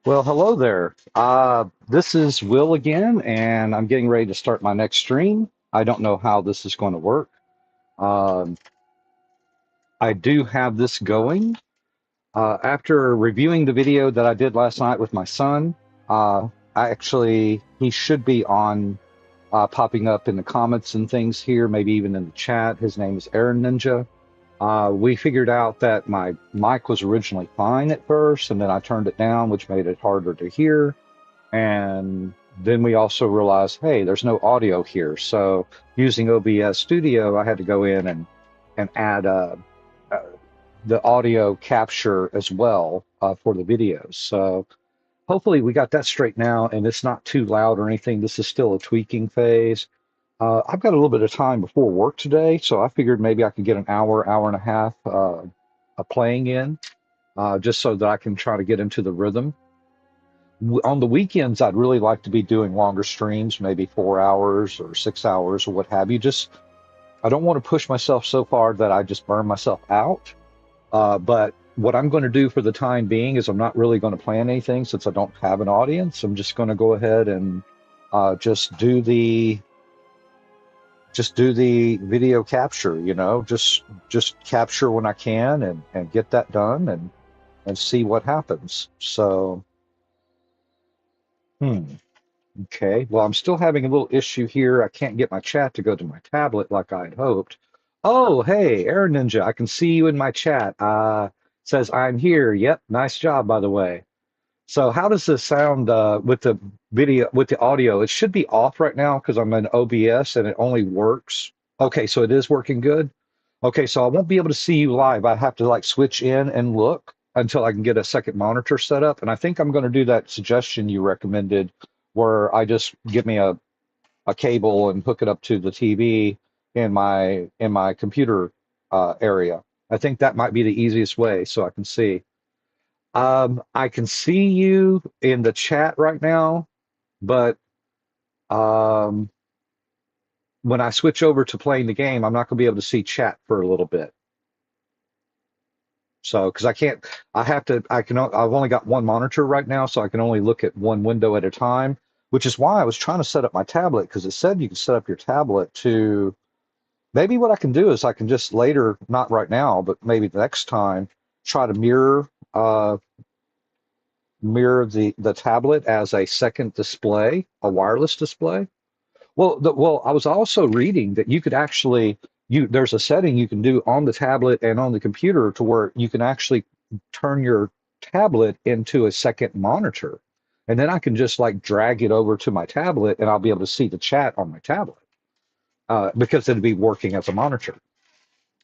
Well, hello there. This is Will again, and I'm getting ready to start my next stream. I don't know how this is going to work. Um, I do have this going. After reviewing the video that I did last night with my son, he should be on popping up in the comments and things here, maybe even in the chat. His name is Aaron Ninja. We figured out that my mic was originally fine at first, and then I turned it down, which made it harder to hear. And then we also realized, hey, there's no audio here. So using OBS Studio, I had to go in and add uh, the audio capture as well for the videos. So hopefully we got that straight now, and it's not too loud or anything. This is still a tweaking phase. I've got a little bit of time before work today, so I figured maybe I could get an hour, hour and a half of playing in, just so that I can try to get into the rhythm. On the weekends, I'd really like to be doing longer streams, maybe 4 hours or 6 hours or what have you. Just, I don't want to push myself so far that I just burn myself out. But what I'm going to do for the time being is I'm not really going to plan anything since I don't have an audience. I'm just going to go ahead and just do the video capture, just capture when I can and get that done and see what happens. So, hmm. Okay, well, I'm still having a little issue here. I can't get my chat to go to my tablet like I'd hoped. Oh, hey, Air Ninja, I can see you in my chat. Says I'm here. Yep, nice job, by the way. So how does this sound with the video, with the audio? It should be off right now because I'm in OBS and it only works. Okay, so it is working good. Okay, so I won't be able to see you live. I have to like switch in and look until I can get a second monitor set up. And I think I'm going to do that suggestion you recommended where I just give me a cable and hook it up to the TV in my computer area. I think that might be the easiest way so I can see. I can see you in the chat right now, but um, when I switch over to playing the game, I'm not going to be able to see chat for a little bit. So, because I can't, I have to, I can, I've only got one monitor right now, so I can only look at one window at a time, which is why I was trying to set up my tablet because it said you can set up your tablet to, maybe what I can do is I can just later, not right now, but maybe the next time, try to mirror the tablet as a second display, a wireless display. Well, I was also reading that you could actually there's a setting you can do on the tablet and on the computer to where you can actually turn your tablet into a second monitor. And then I can just like drag it over to my tablet and I'll be able to see the chat on my tablet because it'd be working as a monitor.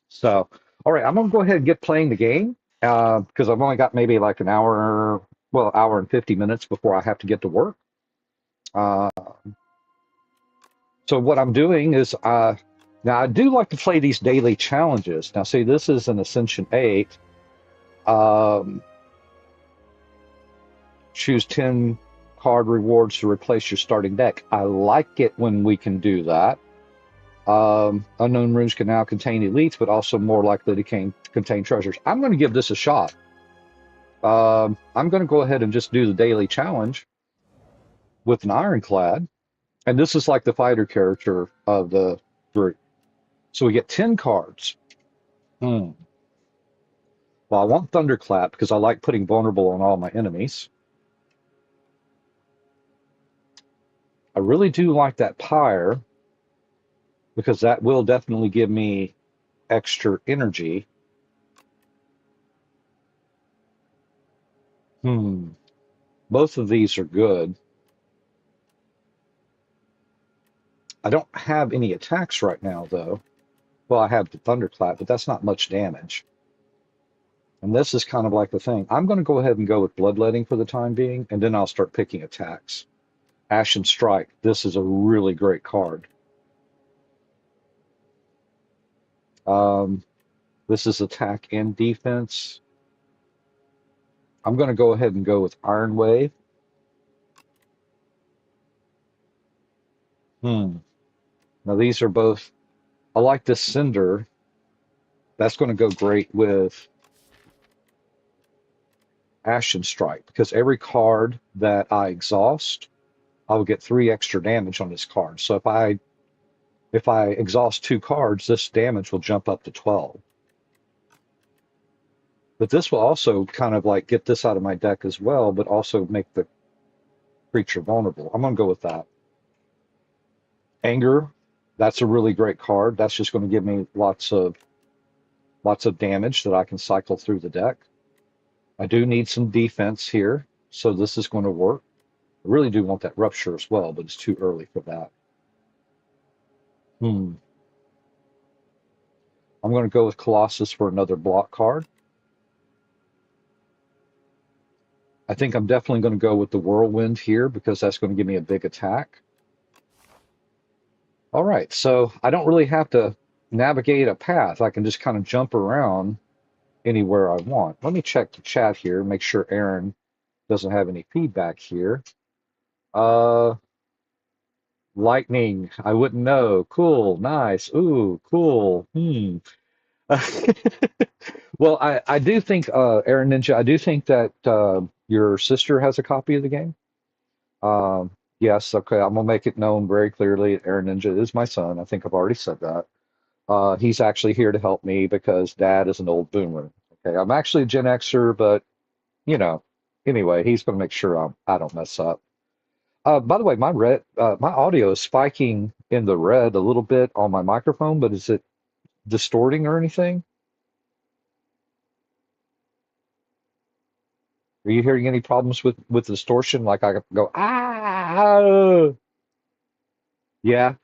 So, all right, I'm gonna go ahead and get playing the game because I've only got maybe like an hour, well, hour and 50 minutes before I have to get to work. Uh, So what I'm doing is, now I do like to play these daily challenges. Now, see, this is an Ascension 8. Um, choose 10 card rewards to replace your starting deck. I like it when we can do that. Unknown rooms can now contain elites, but also more likely to contain treasures. I'm going to give this a shot. I'm going to go ahead and just do the daily challenge with an ironclad. And this is like the fighter character of the group. So we get 10 cards. Hmm. Well, I want Thunderclap because I like putting vulnerable on all my enemies. I really do like that Pyre because that will definitely give me extra energy. Hmm. Both of these are good. I don't have any attacks right now, though. Well, I have the Thunderclap, but that's not much damage. And this is kind of like the thing. I'm going to go ahead and go with Bloodletting for the time being, and then I'll start picking attacks. Ashen Strike. This is a really great card. Um, this is attack and defense. I'm going to go ahead and go with Iron Wave. Hmm. Now these are both, I like this Cinder. That's going to go great with Ashen Strike, because every card that I exhaust, I will get 3 extra damage on this card. So if I exhaust 2 cards, this damage will jump up to 12. But this will also kind of like get this out of my deck as well, but also make the creature vulnerable. I'm going to go with that. Anger, that's a really great card. That's just going to give me lots of damage that I can cycle through the deck. I do need some defense here, so this is going to work. I really do want that Rupture as well, but it's too early for that. I'm going to go with Colossus for another block card. I think I'm definitely going to go with the Whirlwind here because that's going to give me a big attack. All right, so I don't really have to navigate a path. I can just kind of jump around anywhere I want. Let me check the chat here, make sure Aaron doesn't have any feedback here. Lightning, I wouldn't know. Cool, nice. Ooh, cool. Well, I do think, Aaron Ninja, I do think that your sister has a copy of the game. Um, yes, okay, I'm gonna make it known very clearly. Aaron Ninja is my son. I think I've already said that. He's actually here to help me because Dad is an old boomer. Okay, I'm actually a Gen Xer, but you know, anyway, he's gonna make sure I don't mess up. By the way, my audio is spiking in the red a little bit on my microphone, but is it distorting or anything? Are you hearing any problems with distortion? Like I go, ah, yeah.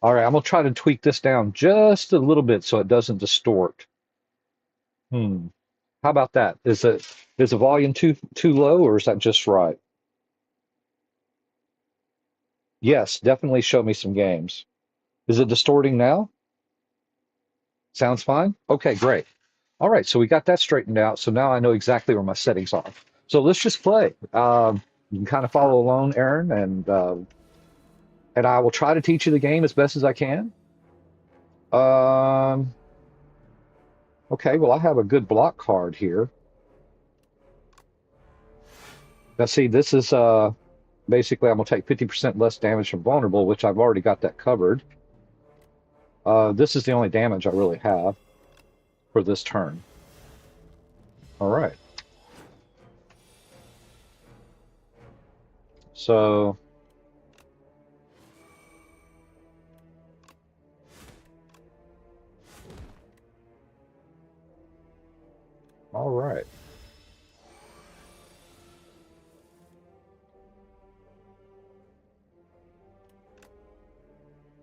All right, I'm gonna try to tweak this down just a little bit so it doesn't distort. Hmm. How about that? Is the volume too low or is that just right? Yes, definitely show me some games. Is it distorting now? Sounds fine? Okay, great. All right, so we got that straightened out. So now I know exactly where my settings are. So let's just play. You can kind of follow along, Aaron, and I will try to teach you the game as best as I can. Um, okay, well, I have a good block card here. Now, see, this is basically I'm gonna take 50% less damage from vulnerable, which I've already got that covered. This is the only damage I really have for this turn. All right. So, all right.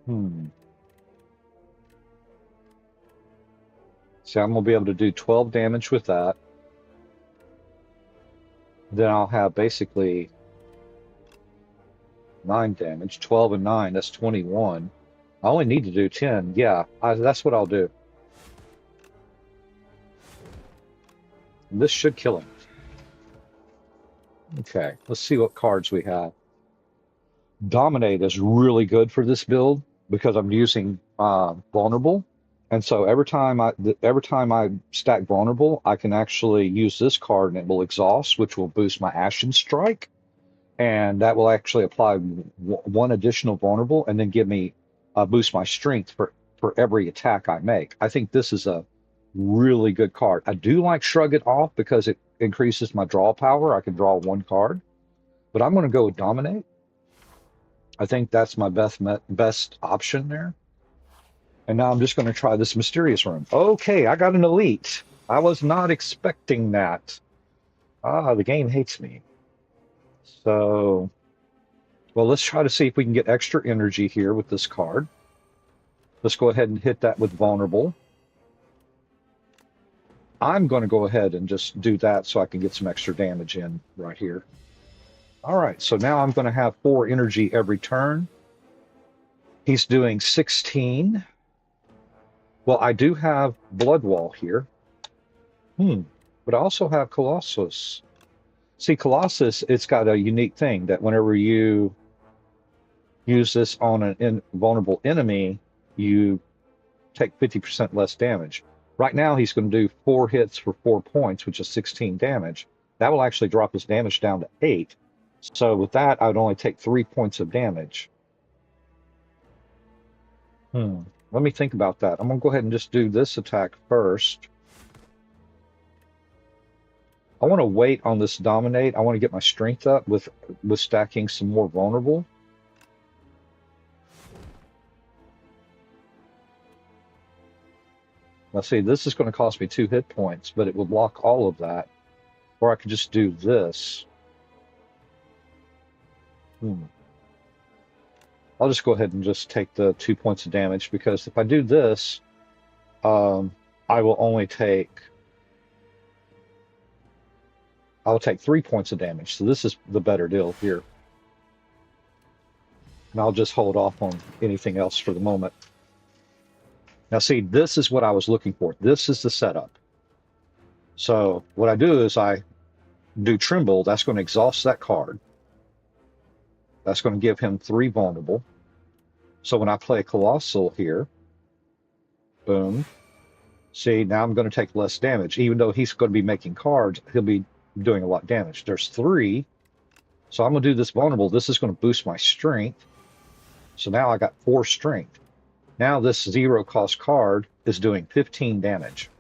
Hmm. So I'm gonna be able to do 12 damage with that. Then I'll have basically 9 damage. 12 and 9, that's 21. I only need to do 10. Yeah, that's what I'll do. This should kill him. Okay, let's see what cards we have. Dominate is really good for this build because I'm using vulnerable, and so every time I stack vulnerable, I can actually use this card and it will exhaust, which will boost my Ashen Strike, and that will actually apply one additional vulnerable and then give me boost my strength for every attack I make. I think this is a really good card. I do like Shrug It Off because it increases my draw power. I can draw 1 card, but I'm going to go with Dominate. I think that's my best option there. And now I'm just going to try this Mysterious Room. Okay, I got an Elite. I was not expecting that. Ah, the game hates me. So, well, let's try to see if we can get extra energy here with this card. Let's go ahead and hit that with Vulnerable. I'm going to go ahead and just do that so I can get some extra damage in right here. All right, so now I'm going to have 4 energy every turn. He's doing 16. Well, I do have Blood Wall here. But I also have Colossus. See, Colossus, it's got a unique thing that whenever you use this on an invulnerable enemy, you take 50% less damage. Right now, he's going to do 4 hits for 4 points, which is 16 damage. That will actually drop his damage down to 8. So with that, I would only take 3 points of damage. Let me think about that. I'm going to go ahead and just do this attack first. I want to wait on this dominate. I want to get my strength up with stacking some more vulnerable. Now see, this is going to cost me 2 hit points, but it will block all of that. Or I could just do this. I'll just go ahead and just take the 2 points of damage, because if I do this, I will only take... I'll take 3 points of damage. So this is the better deal here. And I'll just hold off on anything else for the moment. Now see, this is what I was looking for. This is the setup. So what I do is I do Tremble. That's going to exhaust that card. That's going to give him 3 vulnerable. So when I play Colossal here, boom. See, now I'm going to take less damage. Even though he's going to be making cards, he'll be doing a lot of damage. There's 3. So I'm going to do this vulnerable. This is going to boost my strength. So now I got 4 strength. Now this 0 cost card is doing 15 damage.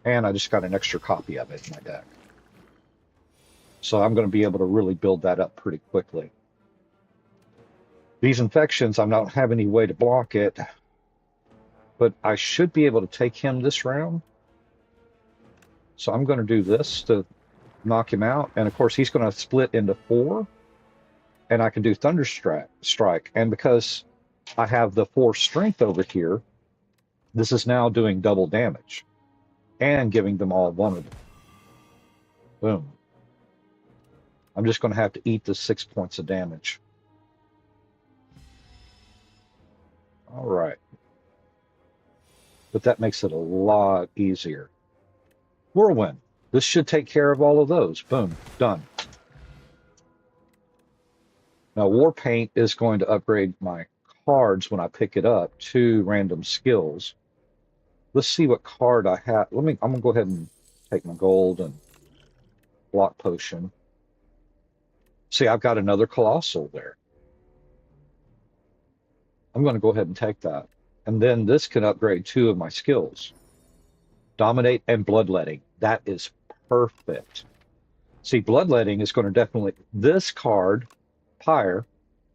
And I just got an extra copy of it in my deck. So I'm going to be able to really build that up pretty quickly. These infections, I don't have any way to block it, but I should be able to take him this round. So I'm going to do this to knock him out. And of course, he's going to split into 4. And I can do Thunder Strike. And because I have the 4 strength over here, this is now doing double damage and giving them all vulnerable. Boom. I'm just going to have to eat the 6 points of damage. All right. But that makes it a lot easier. Whirlwind. This should take care of all of those. Boom. Done. Now, War Paint is going to upgrade my cards when I pick it up to random skills. Let's see what card I have. I'm going to go ahead and take my gold and block potion. See, I've got another Colossal there. I'm going to go ahead and take that. And then this can upgrade 2 of my skills. Dominate and Bloodletting. That is perfect. See, Bloodletting is going to definitely... This card... Pyre,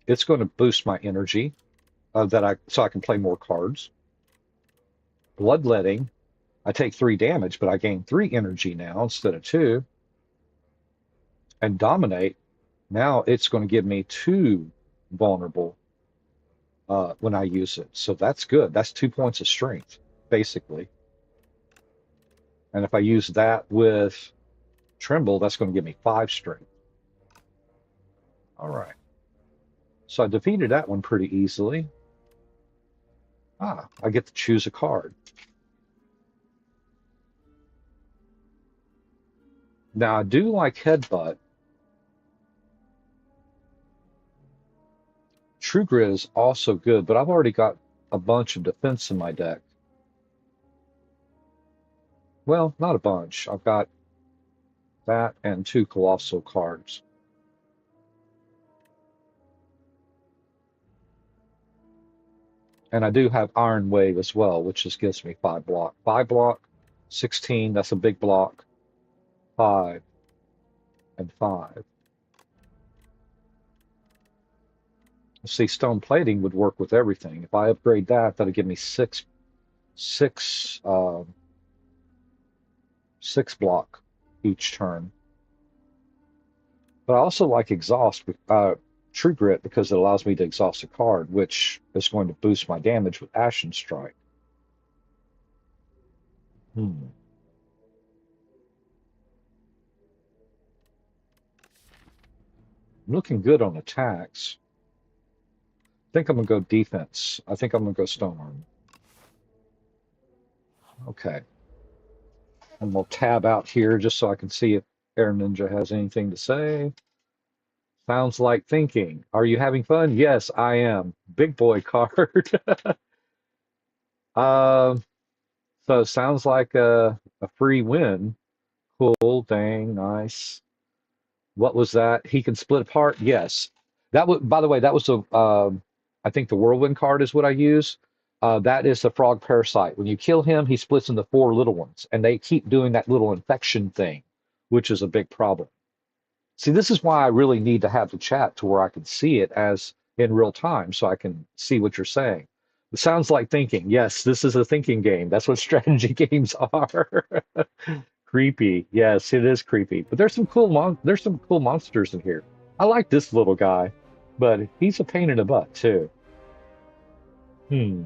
it's going to boost my energy so I can play more cards. Bloodletting, I take 3 damage, but I gain 3 energy now instead of 2. And Dominate, now it's going to give me 2 vulnerable when I use it. So that's good. That's 2 points of strength, basically. And if I use that with Tremble, that's going to give me 5 strength. All right. So I defeated that one pretty easily. I get to choose a card. Now, I do like Headbutt. True Grit is also good, but I've already got a bunch of defense in my deck. Well, not a bunch. I've got that and 2 Colossal cards. And I do have Iron Wave as well, which just gives me 5 block. 5 block, 16, that's a big block. 5 and 5. See, Stone Plating would work with everything. If I upgrade that, that'll give me 6 block each turn. But I also like Exhaust, True Grit, because it allows me to exhaust a card, which is going to boost my damage with Ashen Strike. I'm looking good on attacks. I think I'm going to go defense. I think I'm going to go Stone Armor. Okay. And we'll tab out here just so I can see if Air Ninja has anything to say. Sounds like thinking. Are you having fun? Yes, I am. Big boy card. So sounds like A free win. Cool, dang, nice. What was that? He can split apart? Yes. That was, by the way, that was I think the whirlwind card is what I use. That is the frog parasite. When you kill him, he splits into four little ones, and they keep doing that little infection thing, which is a big problem. See, this is why I really need to have the chat to where I can see it as in real time so I can see what you're saying. It sounds like thinking. Yes, this is a thinking game. That's what strategy games are. Creepy. Yes, it is creepy. But there's some cool monsters in here. I like this little guy, but he's a pain in the butt too. Hmm.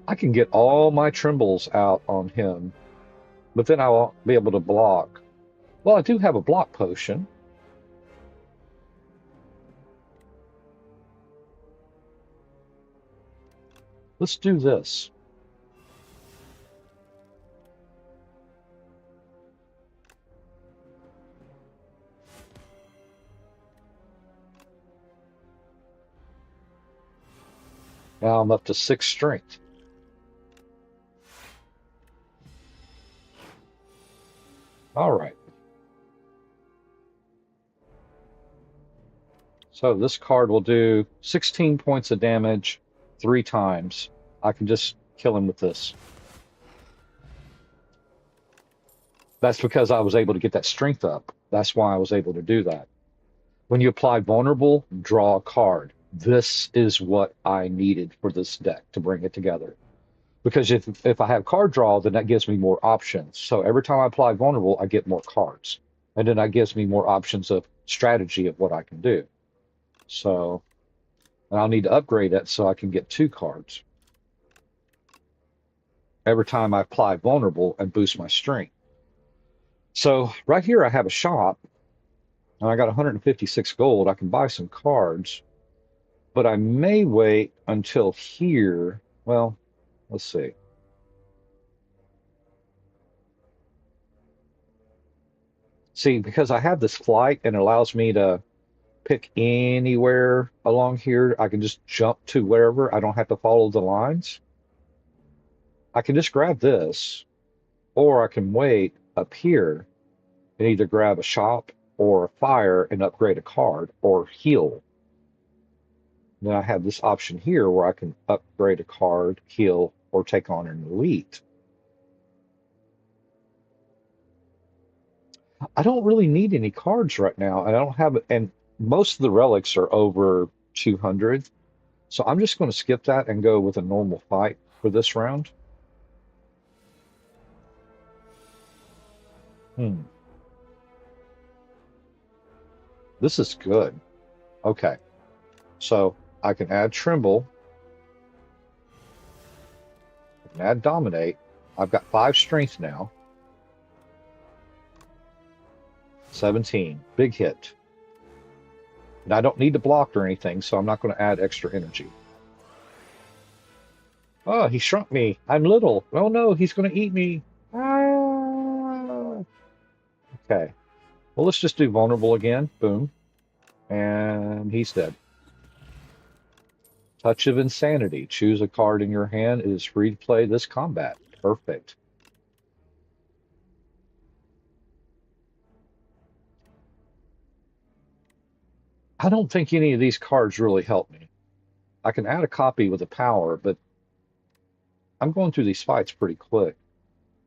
I can get all my trembles out on him, but then I won't be able to block. Well, I do have a block potion. Let's do this. Now I'm up to 6 strength. All right. So this card will do 16 points of damage 3 times. I can just kill him with this. That's because I was able to get that strength up. That's why I was able to do that. When you apply vulnerable, draw a card. This is what I needed for this deck to bring it together. Because if I have card draw, then that gives me more options. So every time I apply vulnerable, I get more cards. And then that gives me more options of strategy of what I can do. So, and I'll need to upgrade it so I can get 2 cards every time I apply vulnerable and boost my strength. So right here I have a shop and I got 156 gold. I can buy some cards, but I may wait until here. Well, let's see. See, because I have this flight and it allows me to pick anywhere along here, I can just jump to wherever. I don't have to follow the lines. I can just grab this, or I can wait up here and either grab a shop or a fire and upgrade a card or heal. Then I have this option here where I can upgrade a card, heal, or take on an elite. I don't really need any cards right now. I don't have, and most of the relics are over 200. So I'm just going to skip that and go with a normal fight for this round. Hmm. This is good. Okay. So I can add Tremble. I can add Dominate. I've got 5 strength now. 17. Big hit. And I don't need to block or anything, so I'm not going to add extra energy. Oh, he shrunk me. I'm little. Oh no, he's going to eat me. Ah. Okay. Well, let's just do vulnerable again. Boom. And he's dead. Touch of Insanity. Choose a card in your hand. It is free to play this combat. Perfect. I don't think any of these cards really help me. I can add a copy with a power, but I'm going through these fights pretty quick.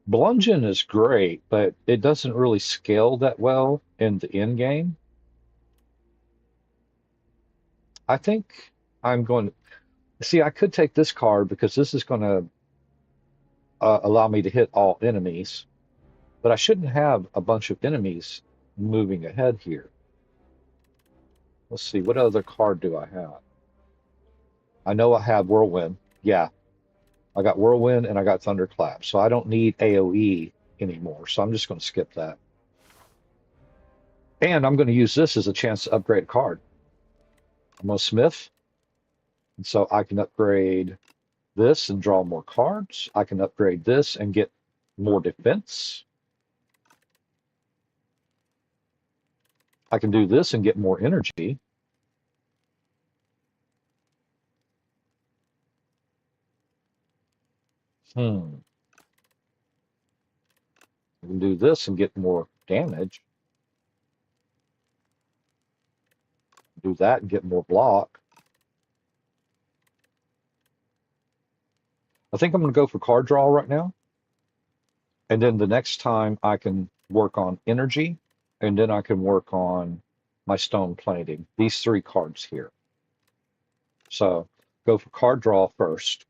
Bludgeon is great, but it doesn't really scale that well in the end game. I think I'm going to see. I could take this card because this is going to allow me to hit all enemies, but I shouldn't have a bunch of enemies moving ahead here. Let's see, what other card do I have? I know I have Whirlwind. Yeah, I got Whirlwind and I got Thunderclap, so I don't need AoE anymore. So I'm just going to skip that. And I'm going to use this as a chance to upgrade a card. I'm going to Smith, and so I can upgrade this and draw more cards. I can upgrade this and get more defense. I can do this and get more energy. Hmm. I can do this and get more damage. Do that and get more block. I think I'm going to go for card draw right now. And then the next time I can work on energy, and then I can work on my stone plating. These three cards here. So go for card draw first.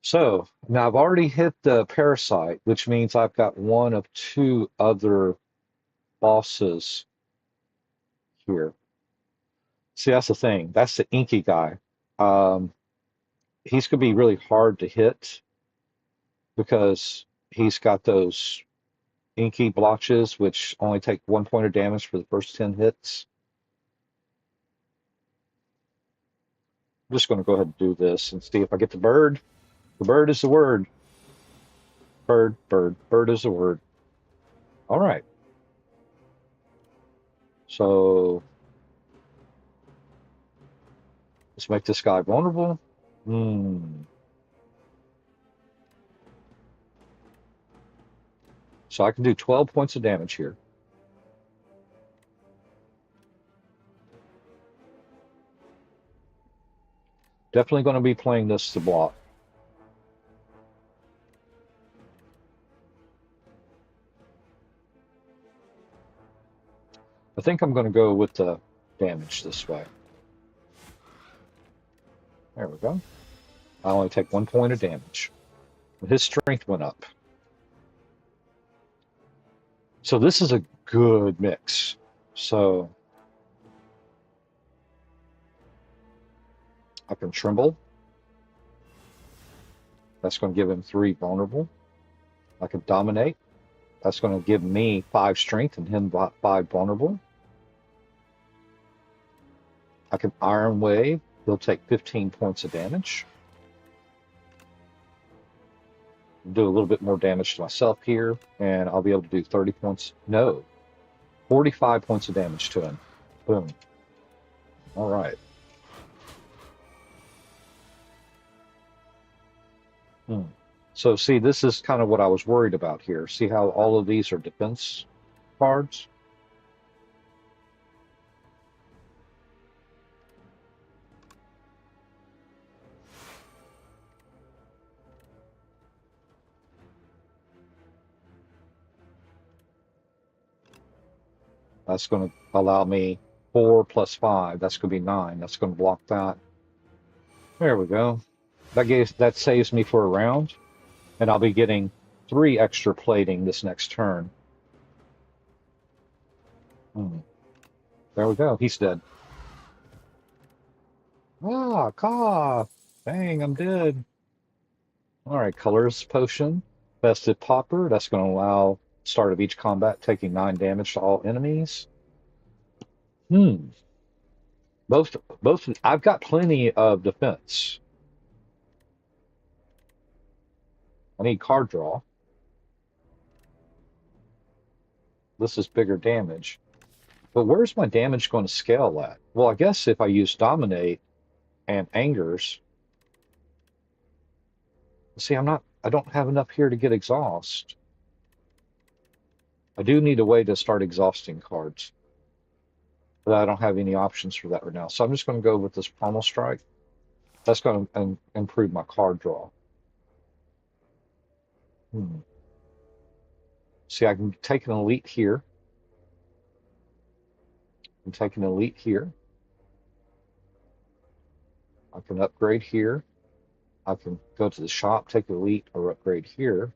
So now I've already hit the parasite, which means I've got one of two other bosses here. See, that's the thing. That's the inky guy. Um, he's going to be really hard to hit because he's got those inky blotches, which only take 1 point of damage for the first 10 hits. I'm just going to go ahead and do this and see if I get the bird. The bird is the word. Bird, bird, bird is the word. All right. So let's make this guy vulnerable. So I can do 12 points of damage here. Definitely going to be playing this to block. I think I'm going to go with the damage this way. There we go. I only take 1 point of damage. His strength went up. So this is a good mix. So I can tremble. That's going to give him 3 vulnerable. I can dominate. That's going to give me 5 strength and him 5 vulnerable. I can Iron Wave. He'll take 15 points of damage. Do a little bit more damage to myself here, and I'll be able to do 30 points. No, 45 points of damage to him. Boom. All right. So see, this is kind of what I was worried about here. See how all of these are defense cards? That's going to allow me 4 plus 5. That's going to be 9. That's going to block that. There we go. That saves me for a round, and I'll be getting 3 extra plating this next turn. There we go. He's dead. Ah, cough. Dang, I'm dead. All right, colors potion. Festive popper. That's going to allow start of each combat taking 9 damage to all enemies. Both. I've got plenty of defense. I need card draw. This is bigger damage. But where's my damage going to scale at? Well, I guess if I use dominate and angers. See, I don't have enough here to get exhaust. I do need a way to start exhausting cards. But I don't have any options for that right now. So I'm just going to go with this Pommel Strike. That's going to improve my card draw. See, I can take an elite here. I'm taking an elite here. I can upgrade here. I can go to the shop, take elite, or upgrade here.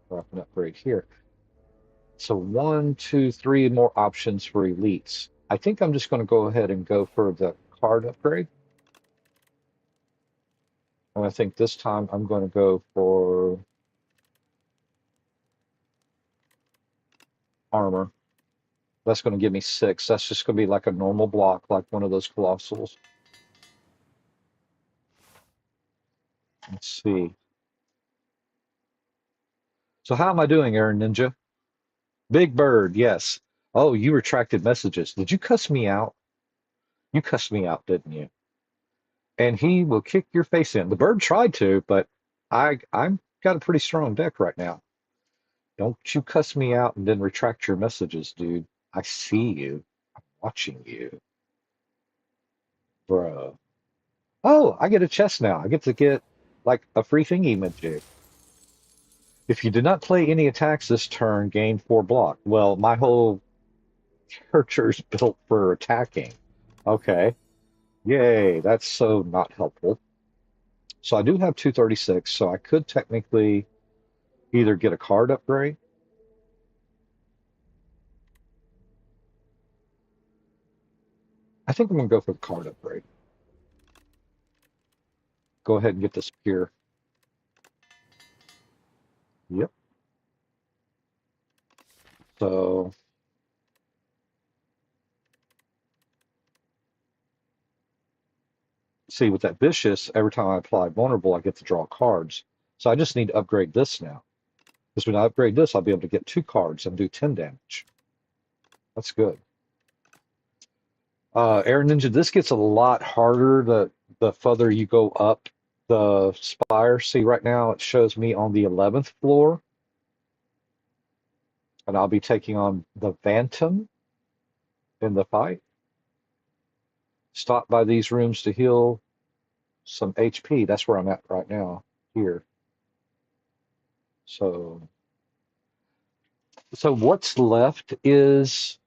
Or I can upgrade here. So 1, 2, 3 more options for elites. I think I'm just going to go ahead and go for the card upgrade. And I think this time I'm going to go for armor. That's going to give me 6. That's just going to be like a normal block, like one of those colossals. Let's see. So how am I doing, Aaron Ninja? Big Bird, yes. Oh, you retracted messages. Did you cuss me out? You cussed me out, didn't you? And he will kick your face in. The bird tried to, but I'm got a pretty strong deck right now. Don't you cuss me out and then retract your messages, dude. I see you. I'm watching you, bro. Oh, I get a chest now. I get to get like a free thingy majig. If you did not play any attacks this turn, gain 4 block. Well, my whole character's built for attacking. Okay. Yay, that's so not helpful. So I do have 236, so I could technically either get a card upgrade. I think I'm gonna go for the card upgrade. Go ahead and get this here. Yep. So see with that vicious, every time I apply vulnerable, I get to draw cards. So I just need to upgrade this now. Because when I upgrade this, I'll be able to get 2 cards and do 10 damage. That's good. Air Ninja, this gets a lot harder the further you go up the spire. See, right now it shows me on the 11th floor, and I'll be taking on the Phantom in the fight. Stop by these rooms to heal some HP. That's where I'm at right now, here. So, so what's left is,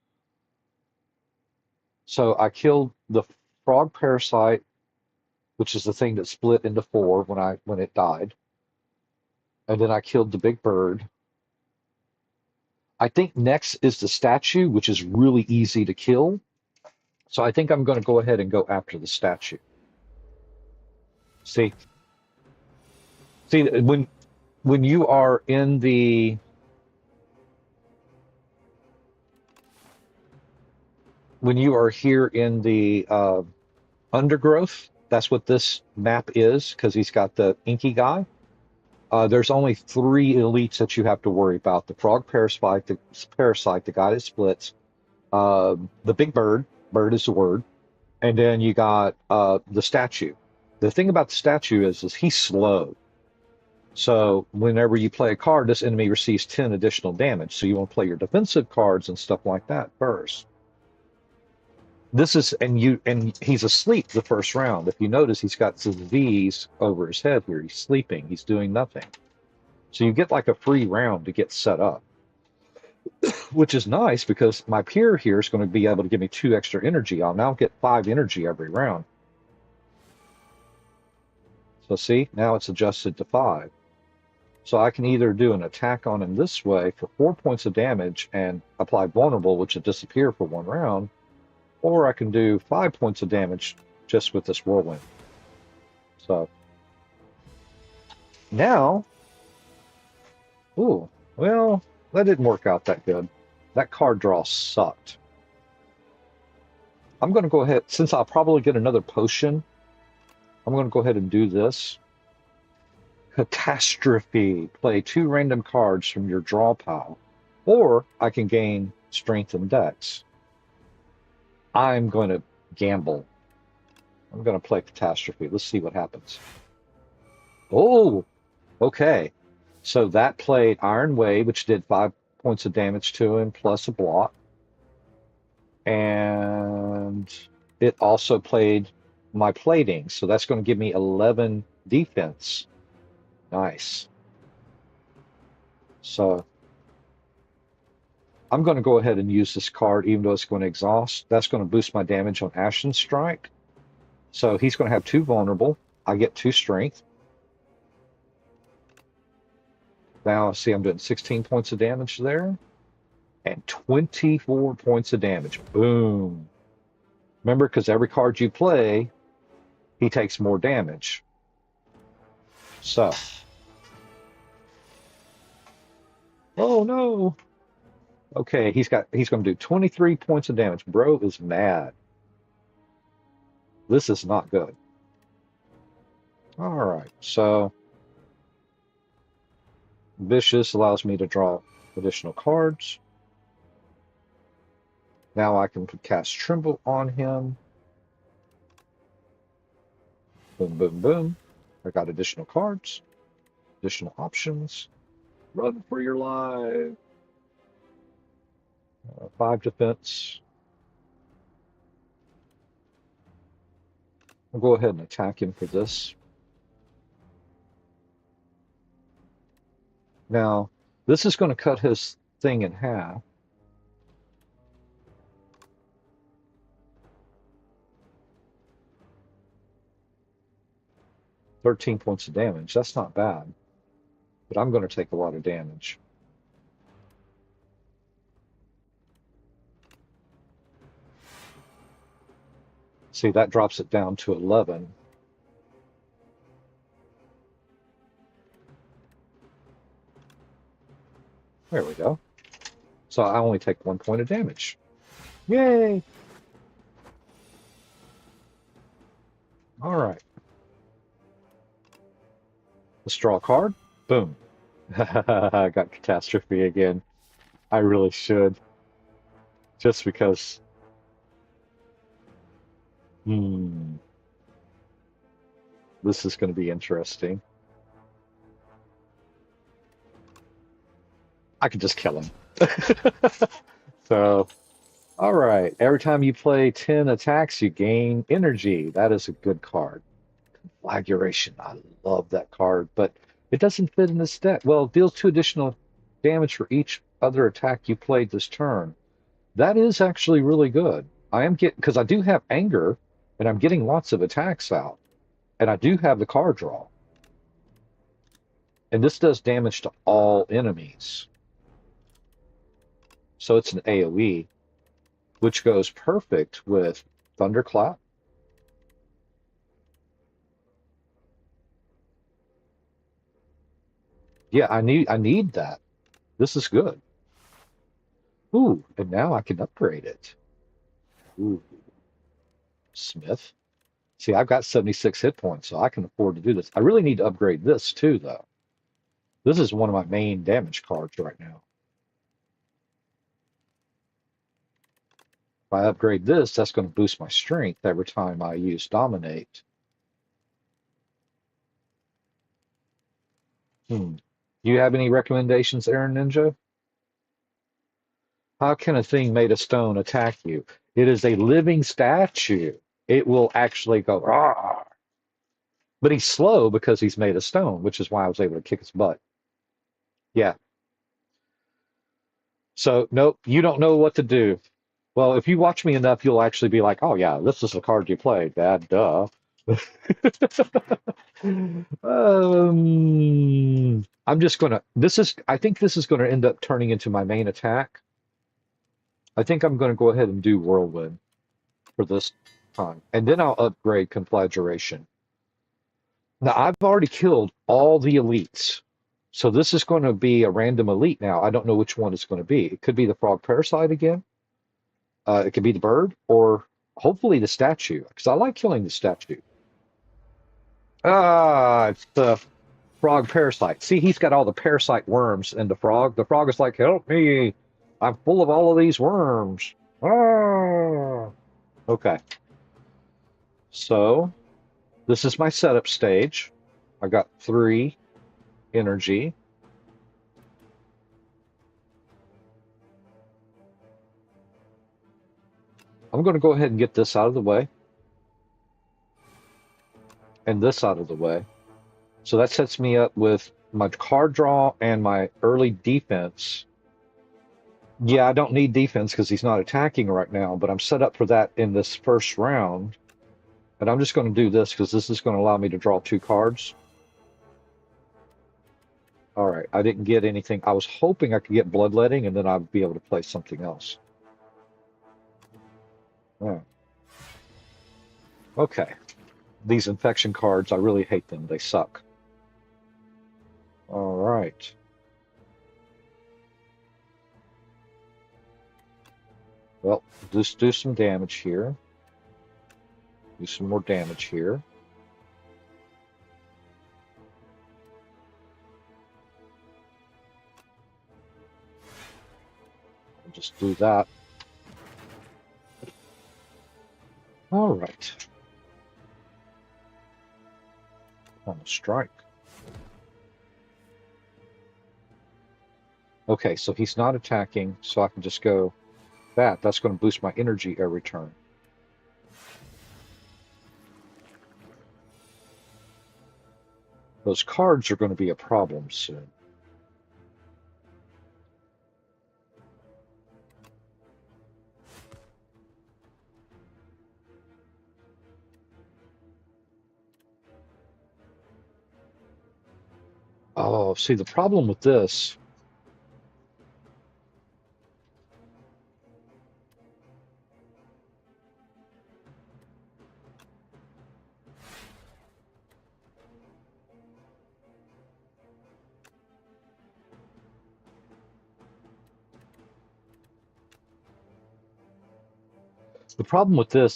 so I killed the frog parasite, which is the thing that split into 4 when it died, and then I killed the big bird. I think next is the statue, which is really easy to kill. So I think I'm going to go ahead and go after the statue. See, see when you are in the when you are here in the undergrowth, that's what this map is because he's got the inky guy. There's only 3 elites that you have to worry about: the frog parasite, the guy that splits, the big bird. Bird is the word. And then you got the statue. The thing about the statue is he's slow. So whenever you play a card, this enemy receives 10 additional damage. So you want to play your defensive cards and stuff like that first. This is and he's asleep the first round. If you notice, he's got some V's over his head here. He's sleeping. He's doing nothing. So you get like a free round to get set up, which is nice because my peer here is going to be able to give me 2 extra energy. I'll now get 5 energy every round. So see, now it's adjusted to 5. So I can either do an attack on him this way for 4 points of damage and apply vulnerable, which will disappear for 1 round, or I can do 5 points of damage just with this whirlwind. So now, ooh, well, that didn't work out that good. That card draw sucked. I'm going to go ahead, since I'll probably get another potion, I'm going to go ahead and do this. Catastrophe. Play 2 random cards from your draw pile. Or I can gain strength and dex. I'm going to gamble. I'm going to play Catastrophe. Let's see what happens. Oh, okay. So that played Iron Wave, which did 5 points of damage to him, plus a block. And it also played my plating. So that's going to give me 11 defense. Nice. So I'm going to go ahead and use this card, even though it's going to exhaust. That's going to boost my damage on Ashen Strike. So he's going to have 2 vulnerable. I get 2 strength. Now, see, I'm doing 16 points of damage there. And 24 points of damage. Boom. Remember, because every card you play, he takes more damage. So. Oh, no. Okay, he's going to do 23 points of damage. Bro is mad. This is not good. All right, so Vicious allows me to draw additional cards. Now I can cast Tremble on him. Boom, boom, boom. I got additional cards. Additional options. Run for your life. 5 defense. I'll go ahead and attack him for this. Now, this is going to cut his thing in half. "13 points of damage. That's not bad. But I'm going to take a lot of damage. See, that drops it down to 11. There we go. So I only take 1 point of damage. Yay! All right. Let's draw a card. Boom. I got catastrophe again. I really should. Just because. This is going to be interesting. I could just kill him. So, all right. Every time you play 10 attacks, you gain energy. That is a good card. Conflagration. I love that card, but it doesn't fit in this deck. Well, it deals 2 additional damage for each other attack you played this turn. That is actually really good. I am getting, because I do have anger, and I'm getting lots of attacks out, and I do have the card draw. And this does damage to all enemies. So it's an AoE, which goes perfect with Thunderclap. Yeah, I need that. This is good. Ooh, and now I can upgrade it. Ooh, Smith. See, I've got 76 hit points, so I can afford to do this. I really need to upgrade this too, though. This is one of my main damage cards right now. If I upgrade this, that's going to boost my strength every time I use Dominate. Do you have any recommendations, Aaron Ninja? How can a thing made of stone attack you? It is a living statue. It will actually go, "Rah!" But he's slow because he's made of stone, which is why I was able to kick his butt. Yeah. So, nope, you don't know what to do. Well, if you watch me enough, you'll actually be like, "Oh, yeah, this is the card you played, Dad. Duh." I'm just gonna, I think this is gonna end up turning into my main attack. I think I'm gonna go ahead and do Whirlwind for this time. And then I'll upgrade Conflagration. Now, I've already killed all the elites. So this is going to be a random elite now. I don't know which one it's going to be. It could be the frog parasite again. It could be the bird, or hopefully the statue, because I like killing the statue. Ah, it's the frog parasite. See, he's got all the parasite worms in the frog. The frog is like, "Help me. I'm full of all of these worms." Ah. Okay. So this is my setup stage. I got 3 energy. I'm going to go ahead and get this out of the way and this out of the way. So that sets me up with my card draw and my early defense. Yeah, I don't need defense because he's not attacking right now, but I'm set up for that in this first round. And I'm just going to do this because this is going to allow me to draw 2 cards. All right, I didn't get anything. I was hoping I could get bloodletting and then I'd be able to play something else. Yeah. Okay. These infection cards, I really hate them. They suck. All right. Well, just do some damage here. Do some more damage here. I'll just do that. All right. On the strike. Okay, so he's not attacking, so I can just go that. That's going to boost my energy every turn. Those cards are going to be a problem soon. Oh, see, the problem with this,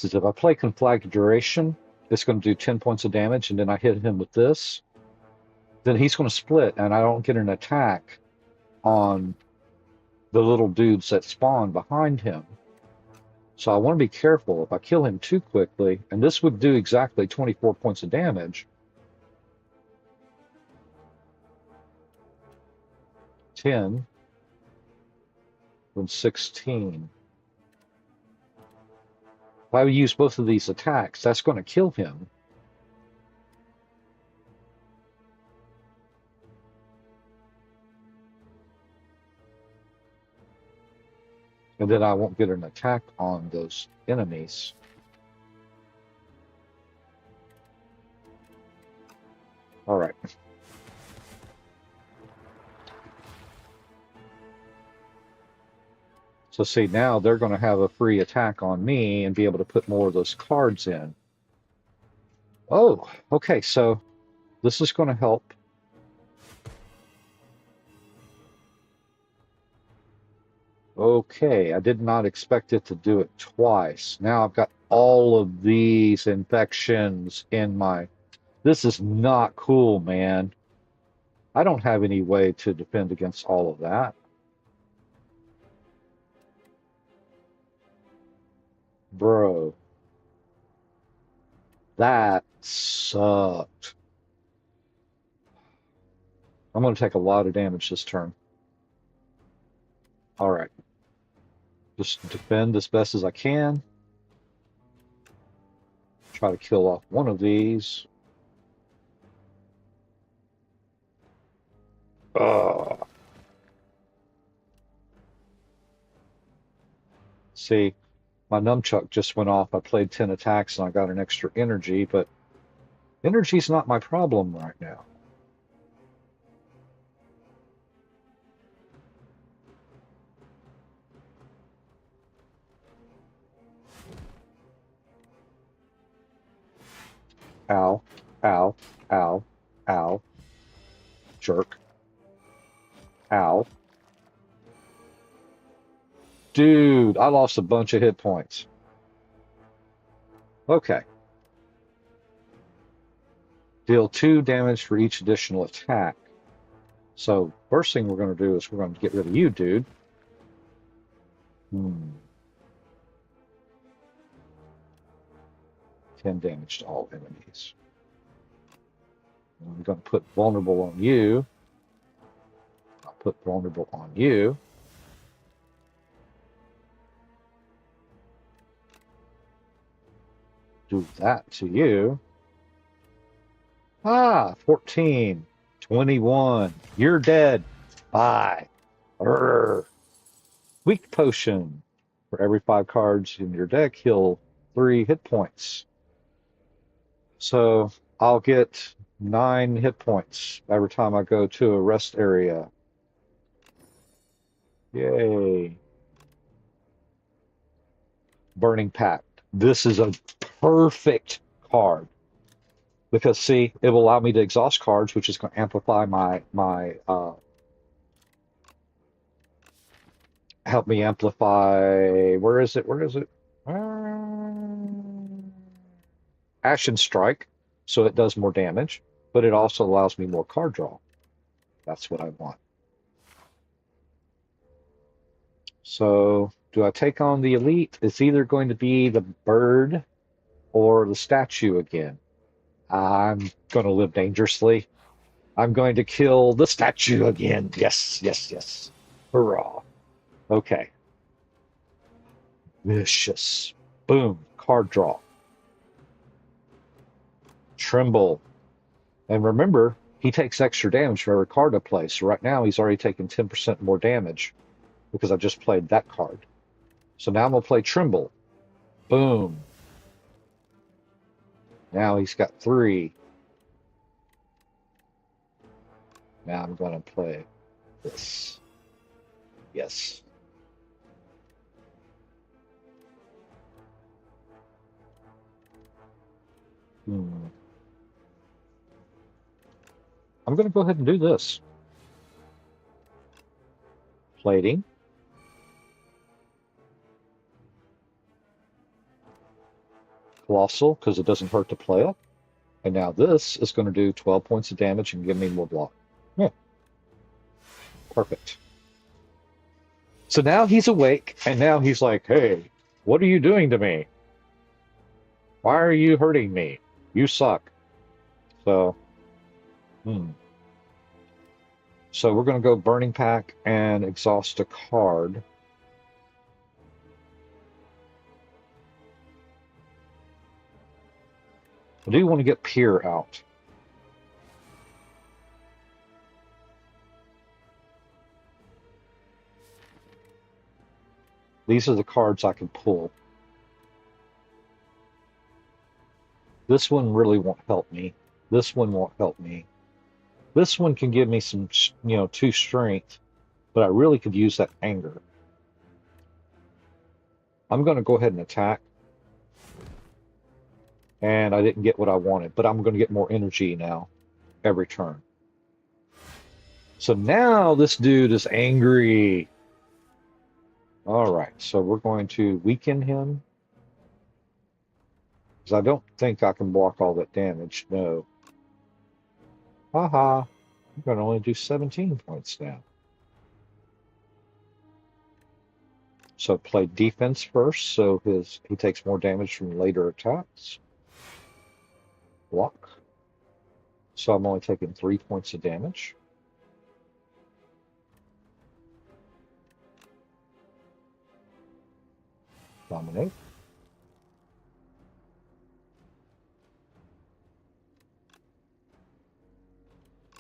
is if I play Conflagration, it's going to do 10 points of damage, and then I hit him with this, then he's going to split, and I don't get an attack on the little dudes that spawn behind him. So I want to be careful. If I kill him too quickly, and this would do exactly 24 points of damage, 10, then 16. If I use both of these attacks, that's going to kill him. And then I won't get an attack on those enemies. All right. So see, now they're going to have a free attack on me and be able to put more of those cards in. Oh, okay, so this is going to help. Okay, I did not expect it to do it twice. Now I've got all of these infections in my... This is not cool, man. I don't have any way to defend against all of that. Bro. That sucked. I'm going to take a lot of damage this turn. All right. Just defend as best as I can. Try to kill off one of these. See, my nunchuck just went off. I played 10 attacks and I got an extra energy, but energy's not my problem right now. Ow, ow, ow, ow. Jerk. Ow. Dude, I lost a bunch of hit points. Okay. Deal 2 damage for each additional attack. So, first thing we're going to do is we're going to get rid of you, dude. 10 damage to all enemies. I'm going to put vulnerable on you. I'll put vulnerable on you. Do that to you. 14, 21. You're dead. Bye. Urgh. Weak potion. For every 5 cards in your deck, heal 3 hit points. So I'll get 9 hit points every time I go to a rest area. Yay. Burning Pact. This is a perfect card. Because see, it will allow me to exhaust cards, which is going to amplify my help me amplify. Where is it? Ashen Strike, so it does more damage, but it also allows me more card draw. That's what I want. So, do I take on the elite? It's either going to be the bird or the statue again. I'm going to live dangerously. I'm going to kill the statue again. Yes, yes, yes. Hurrah. Okay. Vicious. Boom. Card draw. Tremble. And remember, he takes extra damage for every card I play. So right now he's already taken 10% more damage because I just played that card. So now I'm going to play Tremble. Boom. Now he's got 3. Now I'm going to play this. Yes. Hmm. I'm going to go ahead and do this. Plating. Colossal, because it doesn't hurt to play it. And now this is going to do 12 points of damage and give me more block. Yeah, perfect. So now he's awake, and now he's like, hey, what are you doing to me? Why are you hurting me? You suck. So, hmm. So we're going to go Burning Pack and exhaust a card. I do want to get Pier out. These are the cards I can pull. This one really won't help me. This one won't help me. This one can give me some, 2 strength, but I really could use that anger. I'm going to go ahead and attack. And I didn't get what I wanted, but I'm going to get more energy now every turn. So now this dude is angry. All right, so we're going to weaken him. Because I don't think I can block all that damage. No. Haha. I'm going to only do 17 points now. So play defense first, so he takes more damage from later attacks. Block. So I'm only taking 3 points of damage. Dominate.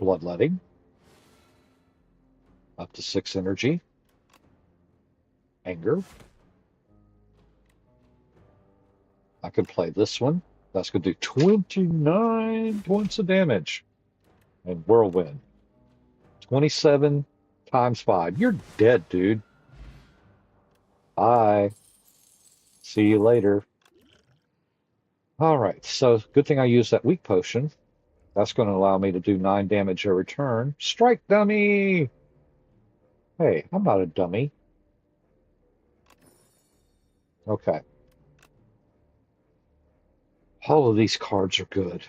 Bloodletting. Up to 6 energy. Anger. I could play this one. That's going to do 29 points of damage. And Whirlwind. 27 times 5. You're dead, dude. Bye. See you later. All right, so good thing I used that weak potion. That's going to allow me to do 9 damage every turn. Strike, dummy! Hey, I'm not a dummy. Okay. All of these cards are good.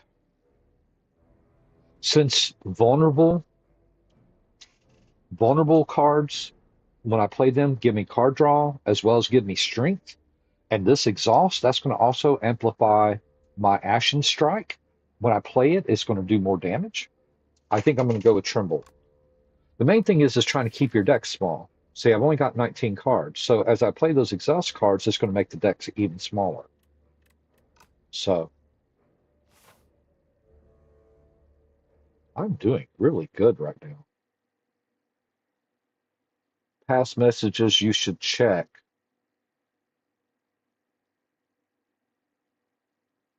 Since vulnerable cards, when I play them, give me card draw as well as give me strength. And this exhaust, that's going to also amplify my Ashen Strike. When I play it, it's going to do more damage. I think I'm going to go with Tremble. The main thing is trying to keep your deck small. See, I've only got 19 cards. So as I play those exhaust cards, it's going to make the decks even smaller. So I'm doing really good right now. Past messages you should check.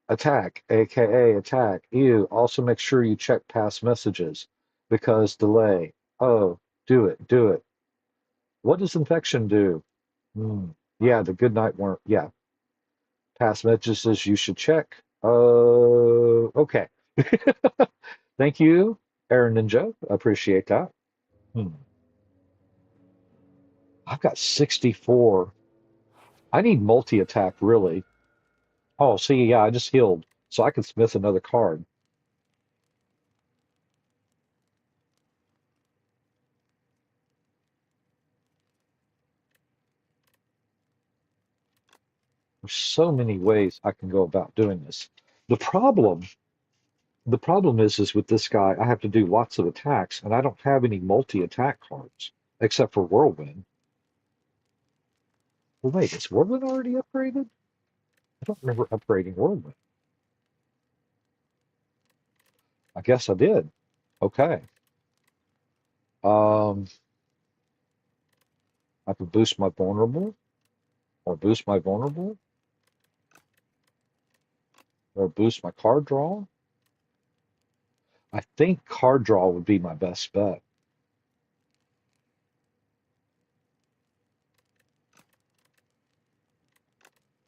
Attack, aka attack. Ew. Also make sure you check past messages because delay. Oh, do it, do it. What does infection do? Hmm. Yeah, the good night worm. Yeah, past messages you should check. Oh, okay. Thank you, Aaron Ninja. I appreciate that. Hmm. I've got 64. I need multi-attack, really. Oh, see, yeah, I just healed, so I can smith another card. There's so many ways I can go about doing this. The problem, the problem is with this guy, I have to do lots of attacks, and I don't have any multi-attack cards. except for Whirlwind. Well, wait, is Whirlwind already upgraded? I don't remember upgrading Whirlwind. I guess I did. Okay. Um, I can boost my vulnerable, or boost my vulnerable, or boost my card draw. I think card draw would be my best bet.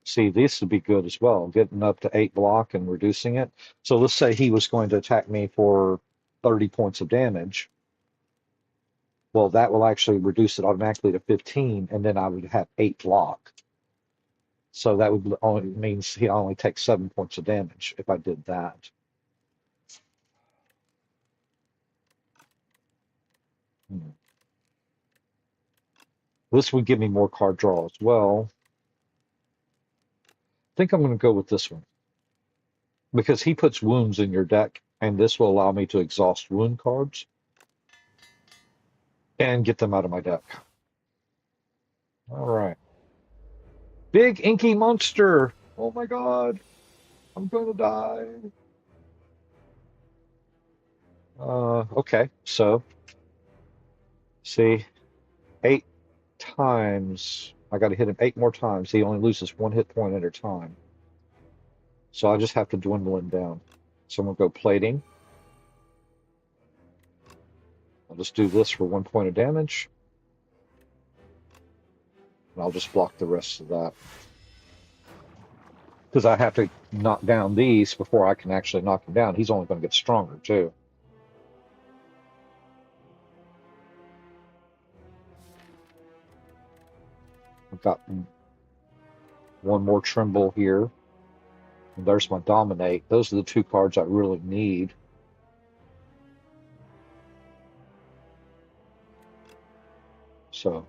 See, this would be good as well, getting up to 8 block and reducing it. So let's say he was going to attack me for 30 points of damage. Well, that will actually reduce it automatically to 15, and then I would have 8 block. So that would only means he only takes 7 points of damage if I did that. Hmm. This would give me more card draw as well. I think I'm going to go with this one because he puts wounds in your deck, and this will allow me to exhaust wound cards and get them out of my deck. All right. Big inky monster. Oh my God. I'm going to die. Okay. So, see, 8 times. I got to hit him 8 more times. He only loses 1 hit point at a time. So I just have to dwindle him down. So I'm going to go plating. I'll just do this for 1 point of damage. And I'll just block the rest of that. Because I have to knock down these before I can actually knock him down. He's only going to get stronger, too. I've got one more tremble here. And there's my dominate. Those are the 2 cards I really need. So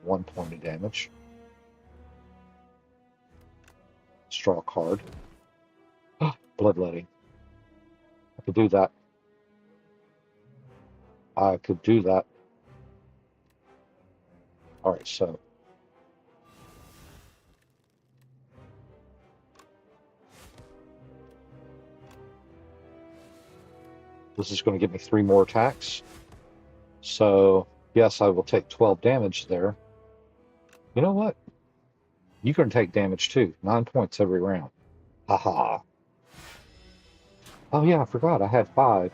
1 point of damage. Straw card. Bloodletting. I could do that. I could do that. All right, so this is going to give me 3 more attacks. So yes, I will take 12 damage there. You know what? You can take damage too. 9 points every round. Haha. Oh yeah, I forgot. I had 5.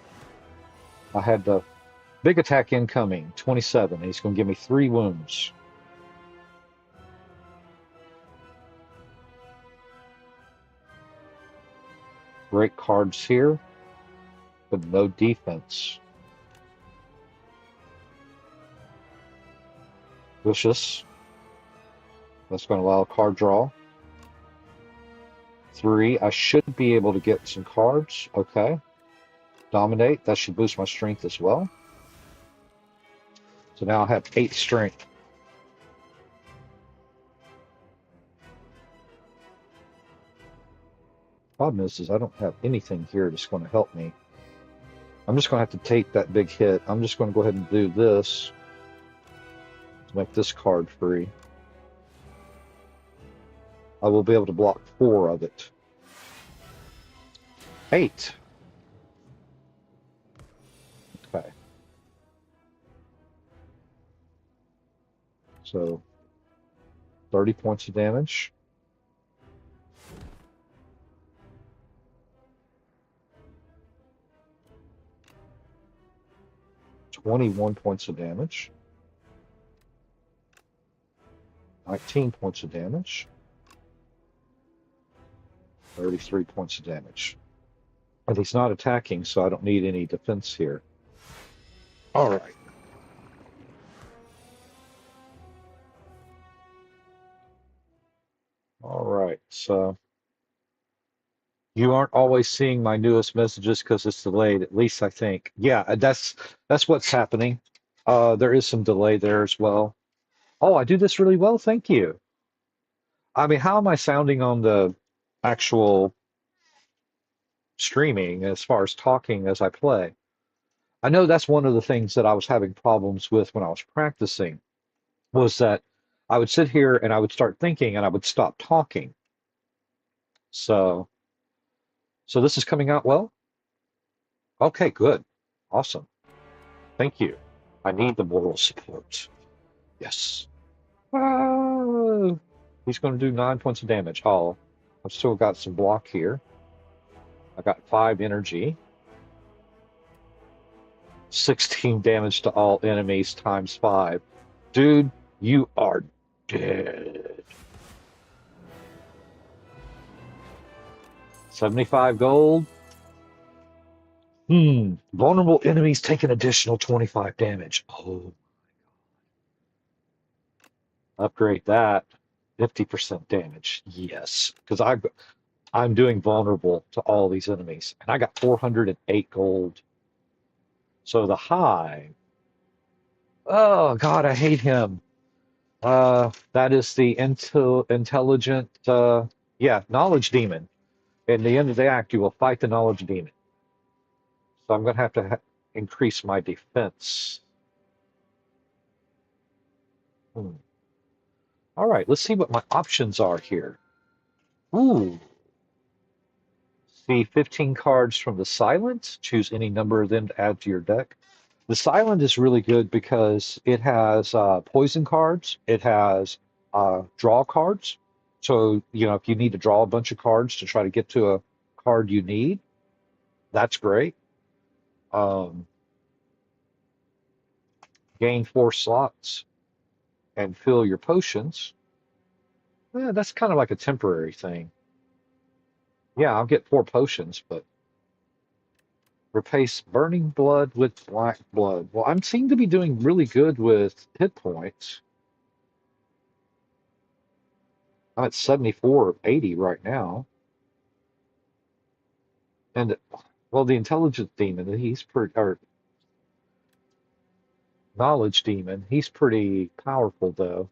I had the big attack incoming, 27. He's going to give me 3 wounds. Great cards here, but no defense. Vicious. That's going to allow a card draw. 3. I should be able to get some cards. Okay. Dominate. That should boost my strength as well. So now I have 8 strength. Problem is I don't have anything here that's going to help me. I'm just going to have to take that big hit. I'm just going to go ahead and do this to make this card free. I will be able to block 4 of it. 8. Okay. So 30 points of damage. 21 points of damage. 19 points of damage. 33 points of damage. And he's not attacking, so I don't need any defense here. All right. All right. So you aren't always seeing my newest messages because it's delayed, at least I think. Yeah, that's what's happening. There is some delay there as well. Oh, I do this really well, thank you. I mean, how am I sounding on the actual streaming as far as talking as I play? I know that's one of the things that I was having problems with when I was practicing was that I would sit here and I would start thinking and I would stop talking. So, so this is coming out well? Okay, good. Awesome. Thank you. I need the moral support. Yes. Ah, he's going to do 9 points of damage. Oh, I've still got some block here. I got 5 energy. 16 damage to all enemies times 5. Dude, you are dead. 75 gold. Vulnerable enemies take an additional 25 damage. Oh, upgrade that. 50% damage. Yes, because I'm doing vulnerable to all these enemies. And I got 408 gold. So the high. Oh God, I hate him. That is the intelligent yeah, knowledge demon. In the end of the act, you will fight the knowledge demon. So I'm gonna have to increase my defense. Hmm. All right, let's see what my options are here. Ooh, see 15 cards from the silent. Choose any number of them to add to your deck. The silent is really good because it has poison cards. It has draw cards. So, you know, if you need to draw a bunch of cards to try to get to a card you need, that's great. Um, gain 4 slots and fill your potions. Yeah, that's kind of like a temporary thing. Yeah, I'll get 4 potions, but replace burning blood with black blood. Well, I seem to be doing really good with hit points. I'm at 74 of 80 right now. And well, the intelligence demon, he's pretty, or knowledge demon, he's pretty powerful though.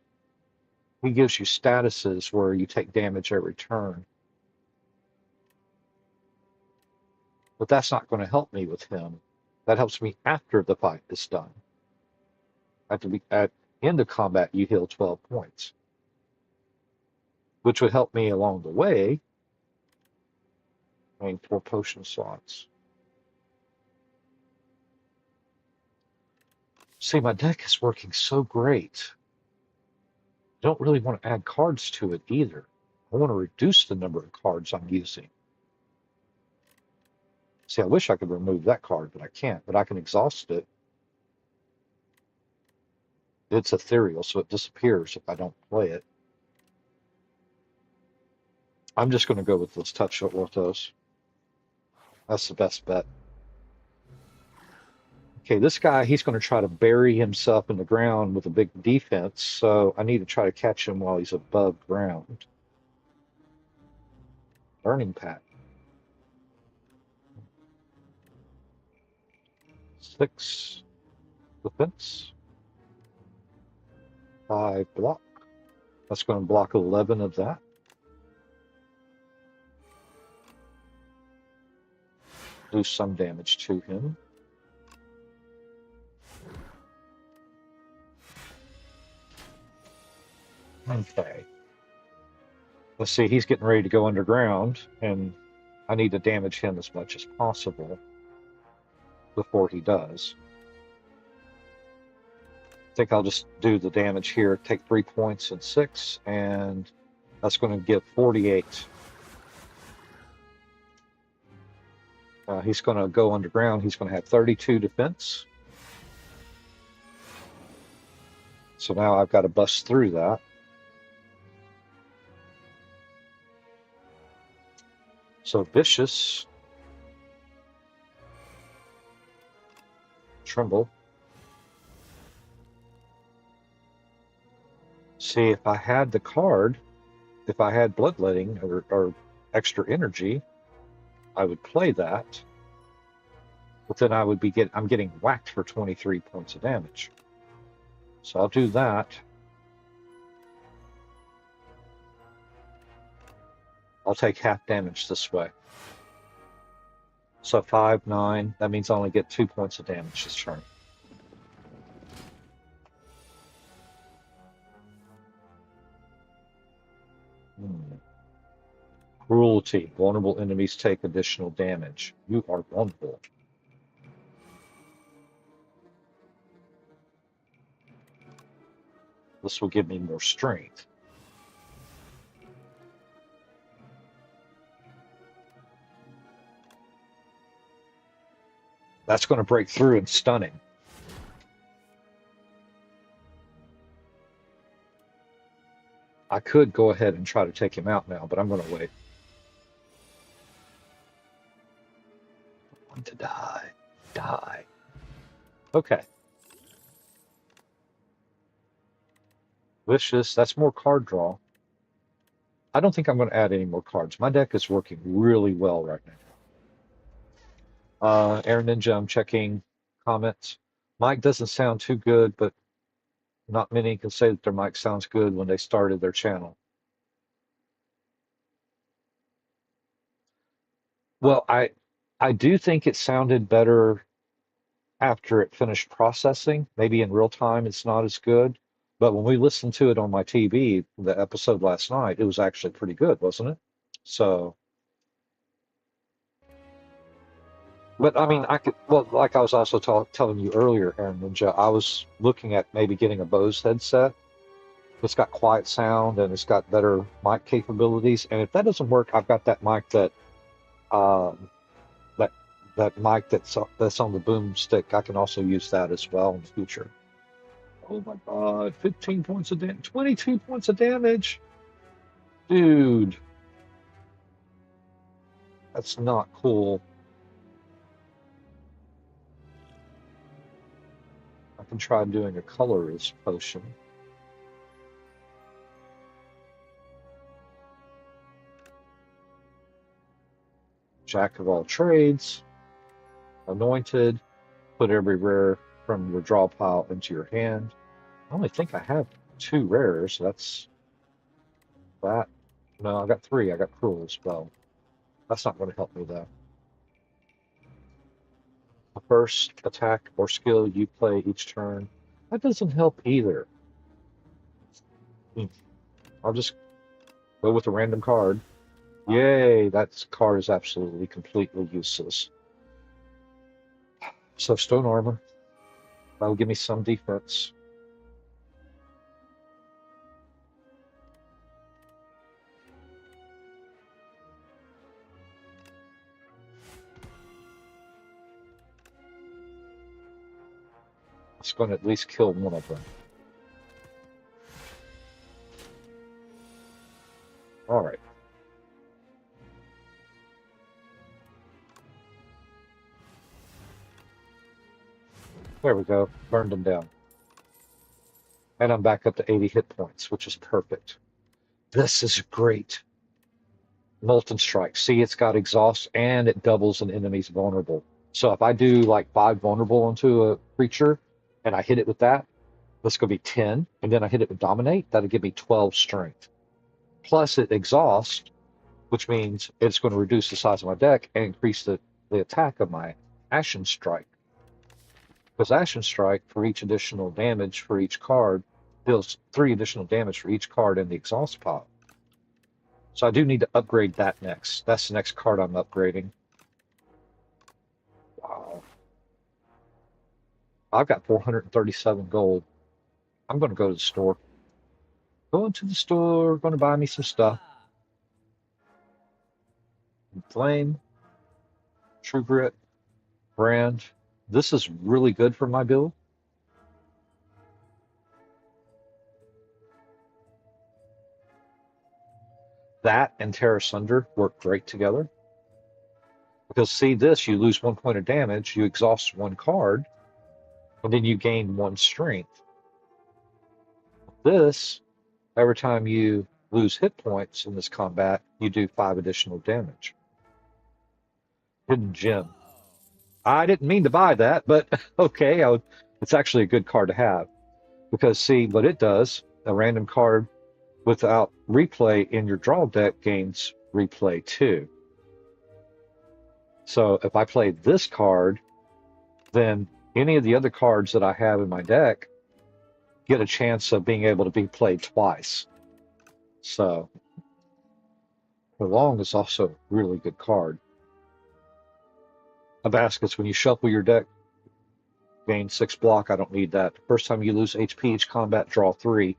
He gives you statuses where you take damage every turn. But that's not going to help me with him. That helps me after the fight is done. At end of combat, you heal 12 points, which would help me along the way. I mean, 4 potion slots. See, my deck is working so great. I don't really want to add cards to it either. I want to reduce the number of cards I'm using. See, I wish I could remove that card, but I can't. But I can exhaust it. It's ethereal, so it disappears if I don't play it. I'm just going to go with this touch with those. That's the best bet. Okay, this guy, he's going to try to bury himself in the ground with a big defense, so I need to try to catch him while he's above ground. Learning pattern. 6 defense. 5 block. That's going to block 11 of that. Do some damage to him. Okay. Let's see, he's getting ready to go underground, and I need to damage him as much as possible before he does. I think I'll just do the damage here, take 3 points and 6, and that's going to give 48. He's going to go underground. He's going to have 32 defense. So now I've got to bust through that. So vicious. Tremble. See, if I had the card, if I had bloodletting or extra energy, I would play that. But then I'm getting whacked for 23 points of damage. So I'll do that. I'll take half damage this way. So 5, 9. That means I only get 2 points of damage this turn. Hmm. Cruelty. Vulnerable enemies take additional damage. You are vulnerable. This will give me more strength. That's going to break through and stunning. I could go ahead and try to take him out now, but I'm going to wait. I want to die. Die. Okay. Vicious. That's more card draw. I don't think I'm going to add any more cards. My deck is working really well right now. Air Ninja, I'm checking comments. Mike doesn't sound too good, but not many can say that their mic sounds good when they started their channel. Well, I do think it sounded better after it finished processing. Maybe in real time it's not as good, but when we listened to it on my TV, the episode last night, it was actually pretty good, wasn't it? So, but I mean, I could, well, like I was also telling you earlier, Aaron Ninja, I was looking at maybe getting a Bose headset. It's got quiet sound and it's got better mic capabilities. And if that doesn't work, I've got that mic um, that that mic that's on the boom stick. I can also use that as well in the future. Oh my God, 15 points of damage, 22 points of damage. Dude, that's not cool. I can try doing a colorist potion. Jack of all trades, anointed, put every rare from your draw pile into your hand. I only think I have 2 rares. That's that. No, I got 3. I got cruel as well. That's not going to help me though. The first attack or skill you play each turn. That doesn't help either. Hmm. I'll just go with a random card. Yay, that card is absolutely completely useless. So stone armor. That'll give me some defense. It's going to at least kill one of them. All right. There we go. Burned them down. And I'm back up to 80 hit points, which is perfect. This is great. Molten Strike. See, it's got exhaust and it doubles an enemy's vulnerable. So if I do like 5 vulnerable onto a creature and I hit it with that, that's going to be 10. And then I hit it with Dominate, that'll give me 12 strength. Plus it exhausts, which means it's going to reduce the size of my deck and increase the attack of my Ashen Strike. Because Ashen Strike, for each additional damage for each card, deals 3 additional damage for each card in the exhaust pile. So I do need to upgrade that next. That's the next card I'm upgrading. Wow. I've got 437 gold. I'm going to go to the store. Going to the store, going to buy me some stuff. Flame, True Grit, Brand. This is really good for my build. That and Terra Sunder work great together. Because see this, you lose 1 point of damage, you exhaust 1 card, and then you gain 1 strength. This, every time you lose hit points in this combat, you do 5 additional damage. Hidden Gem. I didn't mean to buy that, but okay, it's actually a good card to have. Because see what it does, a random card without replay in your draw deck gains replay too. So if I play this card, then any of the other cards that I have in my deck get a chance of being able to be played twice. So Prolong is also a really good card. A baskets, when you shuffle your deck, gain 6 block. I don't need that. First time you lose HP each combat, draw 3.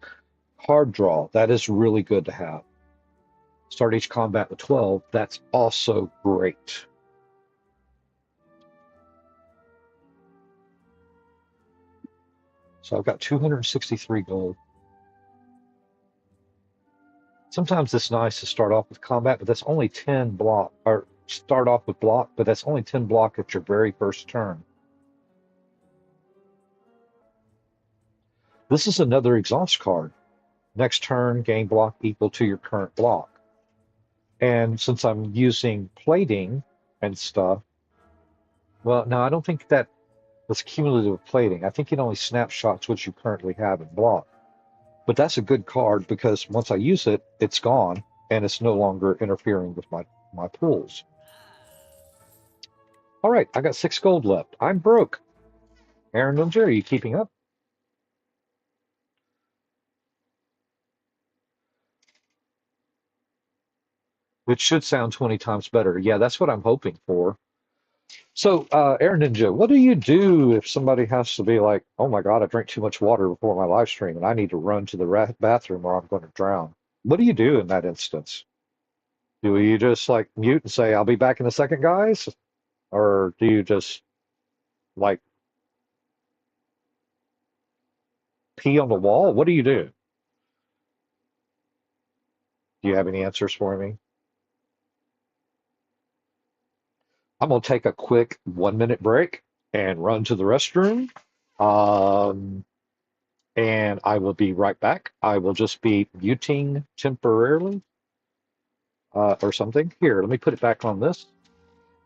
Card draw, that is really good to have. Start each combat with 12. That's also great. So I've got 263 gold. Sometimes it's nice to start off with combat, but that's only 10 block, or start off with block, but that's only 10 block at your very first turn. This is another exhaust card. Next turn, gain block equal to your current block. And since I'm using plating and stuff, well, no, I don't think that was cumulative plating. I think it only snapshots what you currently have in block. But that's a good card because once I use it, it's gone and it's no longer interfering with my pools. All right, I got 6 gold left. I'm broke. Aaron Ninja, are you keeping up? It should sound 20 times better. Yeah, that's what I'm hoping for. So, Aaron Ninja, what do you do if somebody has to be like, oh my God, I drank too much water before my live stream and I need to run to the bathroom or I'm going to drown? What do you do in that instance? Do you just like mute and say, I'll be back in a second, guys? Or do you just like pee on the wall? What do you do? Do you have any answers for me? I'm going to take a quick 1 minute break and run to the restroom. Um, and I will be right back. I will just be muting temporarily or something. Here, let me put it back on this.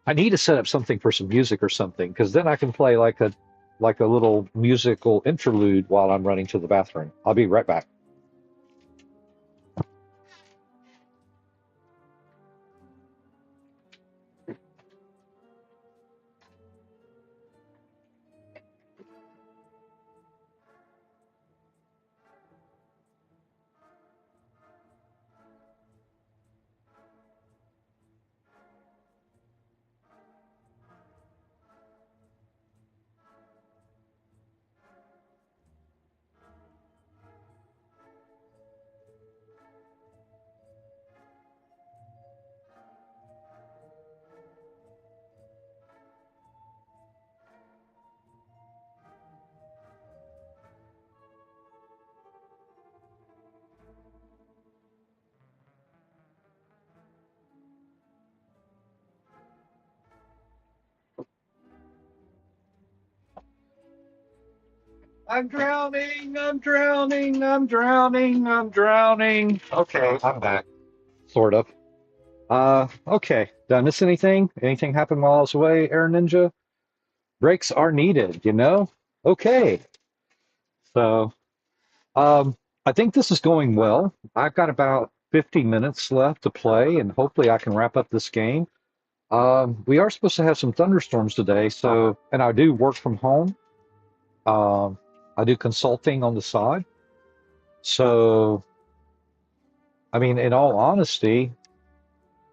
I need to set up something for some music or something because then I can play like a little musical interlude while I'm running to the bathroom. I'll be right back. I'm drowning, I'm drowning, I'm drowning, I'm drowning. Okay, I'm back. Sort of. Okay. Did I miss anything? Anything happen while I was away, Air Ninja? Breaks are needed, you know? Okay. So, I think this is going well. I've got about 50 minutes left to play, and hopefully I can wrap up this game. We are supposed to have some thunderstorms today, so, and I do work from home. Um, I do consulting on the side. So, I mean, in all honesty,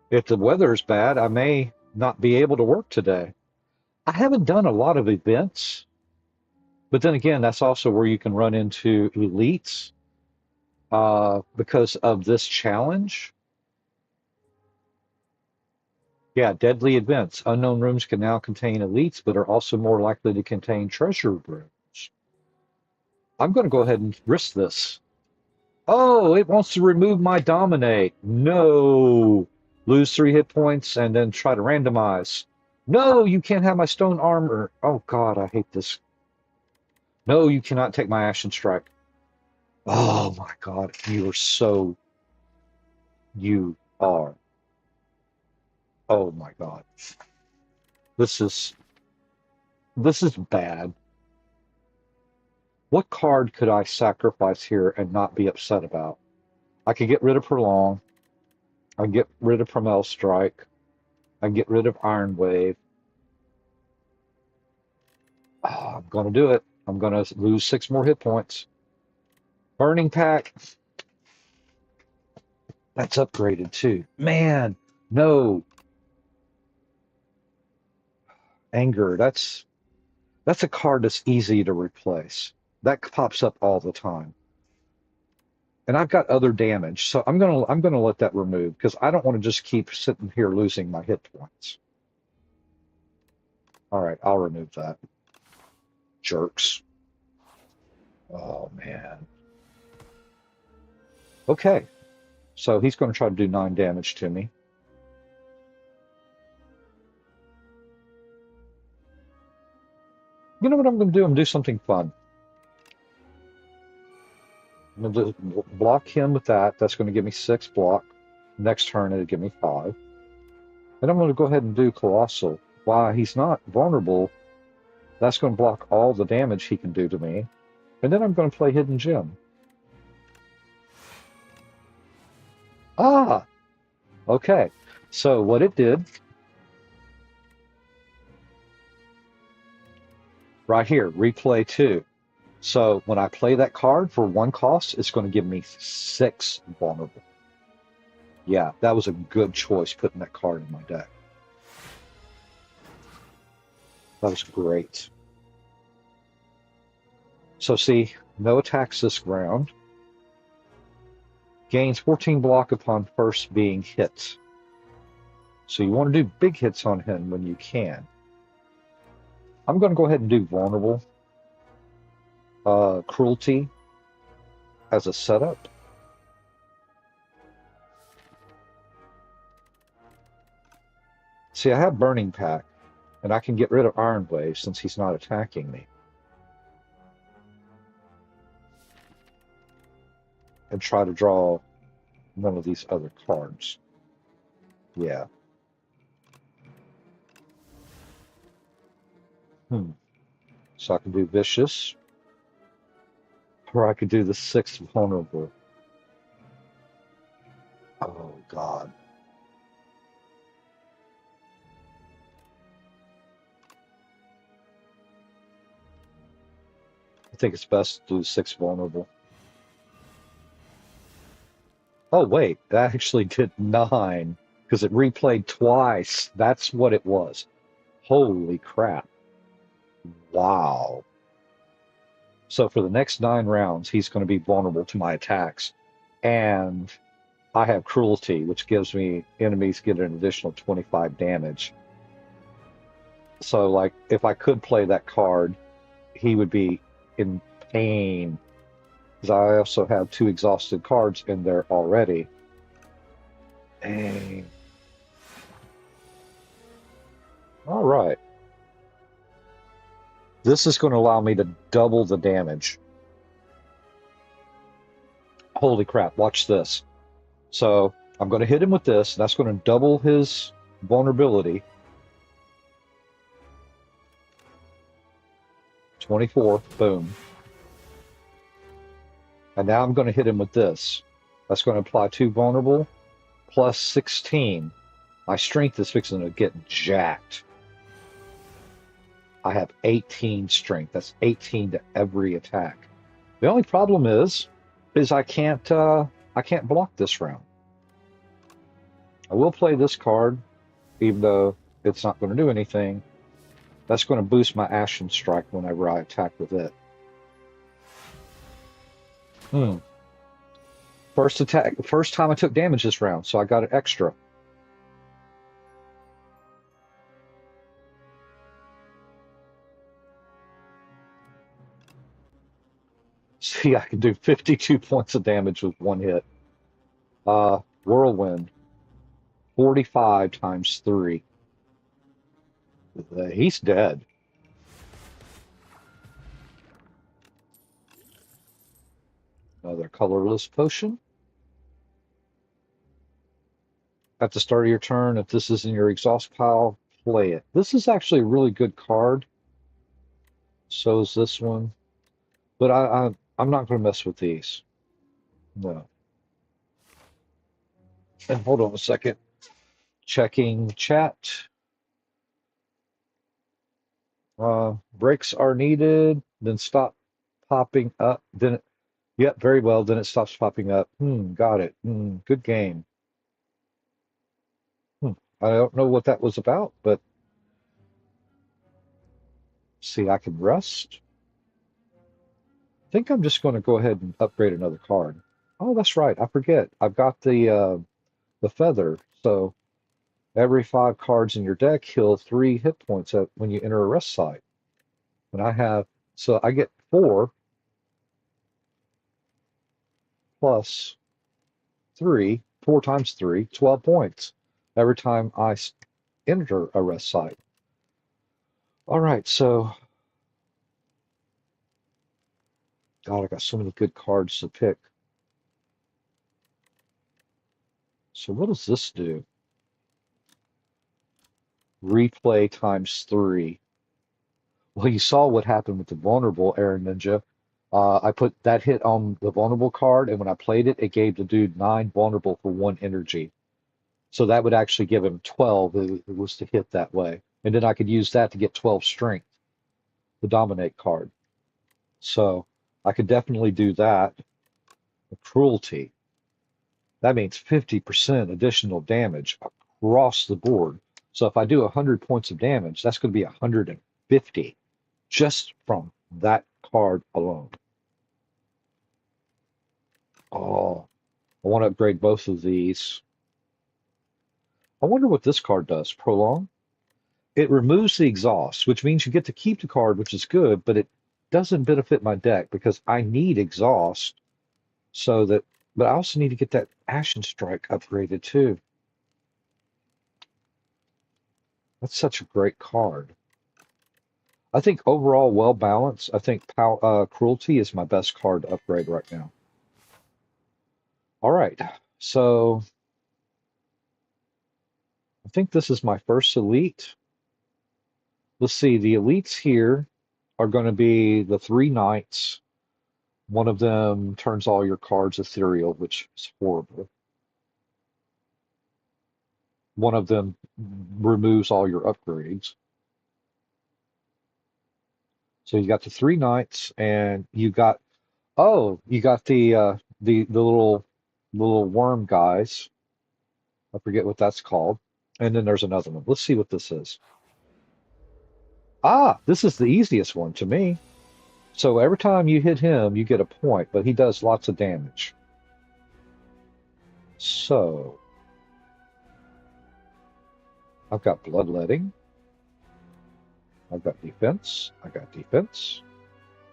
if the weather's bad, I may not be able to work today. I haven't done a lot of events, but then again, that's also where you can run into elites because of this challenge. Yeah, deadly events. Unknown rooms can now contain elites, but are also more likely to contain treasure rooms. I'm going to go ahead and risk this. Oh, it wants to remove my dominate. No. Lose 3 hit points and then try to randomize. No, you can't have my stone armor. Oh God, I hate this. No, you cannot take my ashen strike. Oh my God, you are so. You are. Oh my God. This is this is bad. What card could I sacrifice here and not be upset about? I could get rid of Prolong. I can get rid of Primal Strike. I can get rid of Iron Wave. Oh, I'm going to do it. I'm going to lose 6 more hit points. Burning Pack. That's upgraded too. Man, no. Anger. That's a card that's easy to replace. That pops up all the time. And I've got other damage, so I'm gonna let that remove because I don't want to just keep sitting here losing my hit points. All right, I'll remove that. Jerks. Oh man. Okay, so he's going to try to do 9 damage to me. You know what I'm going to do? I'm going to do something fun. I'm going to block him with that. That's going to give me 6 block. Next turn, it'll give me 5. And I'm going to go ahead and do Colossal. While he's not vulnerable, that's going to block all the damage he can do to me. And then I'm going to play Hidden Gem. Ah! Okay. So what it did, right here, replay 2. So when I play that card for 1 cost, it's going to give me 6 vulnerable. Yeah, that was a good choice putting that card in my deck. That was great. So see, no attacks this round. Gains 14 block upon first being hit. So you want to do big hits on him when you can. I'm going to go ahead and do vulnerable. Cruelty as a setup. See, I have Burning Pack, and I can get rid of Iron Wave since he's not attacking me. And try to draw none of these other cards. Yeah. So I can do Vicious, or I could do the 6th Vulnerable. Oh, God. I think it's best to do 6 Vulnerable. Oh, wait, that actually did 9, because it replayed twice. That's what it was. Holy crap. Wow. So for the next 9 rounds, he's going to be vulnerable to my attacks. And I have Cruelty, which gives me enemies get an additional 25 damage. So, like, if I could play that card, he would be in pain. Because I also have 2 exhausted cards in there already. Dang. All right. This is going to allow me to double the damage. Holy crap, watch this. So I'm going to hit him with this. That's going to double his vulnerability. 24, boom. And now I'm going to hit him with this. That's going to apply 2 vulnerable, plus 16. My strength is fixing to get jacked. I have 18 strength. That's 18 to every attack. The only problem is I can't block this round. I will play this card, even though it's not going to do anything. That's going to boost my Ashen Strike whenever I attack with it. First time I took damage this round, so I got an extra. See, I can do 52 points of damage with 1 hit. Whirlwind, 45 times 3. He's dead. Another colorless potion. At the start of your turn, if this is in your exhaust pile, play it. This is actually a really good card. So is this one. But I'm not going to mess with these. No. And hold on a second. Checking chat. Breaks are needed. Then stop popping up. Then it, yep, very well. Then it stops popping up. Got it. Good game. Hmm, I don't know what that was about, but see, I can rest. I think I'm just going to go ahead and upgrade another card. Oh, that's right. I forget. I've got the feather. So every 5 cards in your deck heal 3 hit points when you enter a rest site. And I have, so I get 4 plus 3, 4 times 3, 12 points every time I enter a rest site. All right, so God, I got so many good cards to pick. So what does this do? Replay times 3. Well, you saw what happened with the vulnerable Aaron Ninja. I put that hit on the vulnerable card, and when I played it, it gave the dude 9 vulnerable for 1 energy. So that would actually give him 12 if it was to hit that way. And then I could use that to get 12 strength, the dominate card. So I could definitely do that. The cruelty. That means 50% additional damage across the board. So if I do 100 points of damage, that's going to be 150 just from that card alone. Oh, I want to upgrade both of these. I wonder what this card does. Prolong. It removes the exhaust, which means you get to keep the card, which is good, but it doesn't benefit my deck because I need exhaust so that, but I also need to get that Ashen Strike upgraded too. That's such a great card. I think overall well balanced. I think Cruelty is my best card to upgrade right now. All right, so I think this is my first elite. Let's see, the elites here are going to be the 3 knights. One of them turns all your cards ethereal, which is horrible. One of them removes all your upgrades. So you got the 3 knights, and you got you got the little worm guys. I forget what that's called. And then there's another one. Let's see what this is. Ah, this is the easiest one to me. So every time you hit him, you get a point, but he does lots of damage. So I've got bloodletting. I've got defense. I got defense.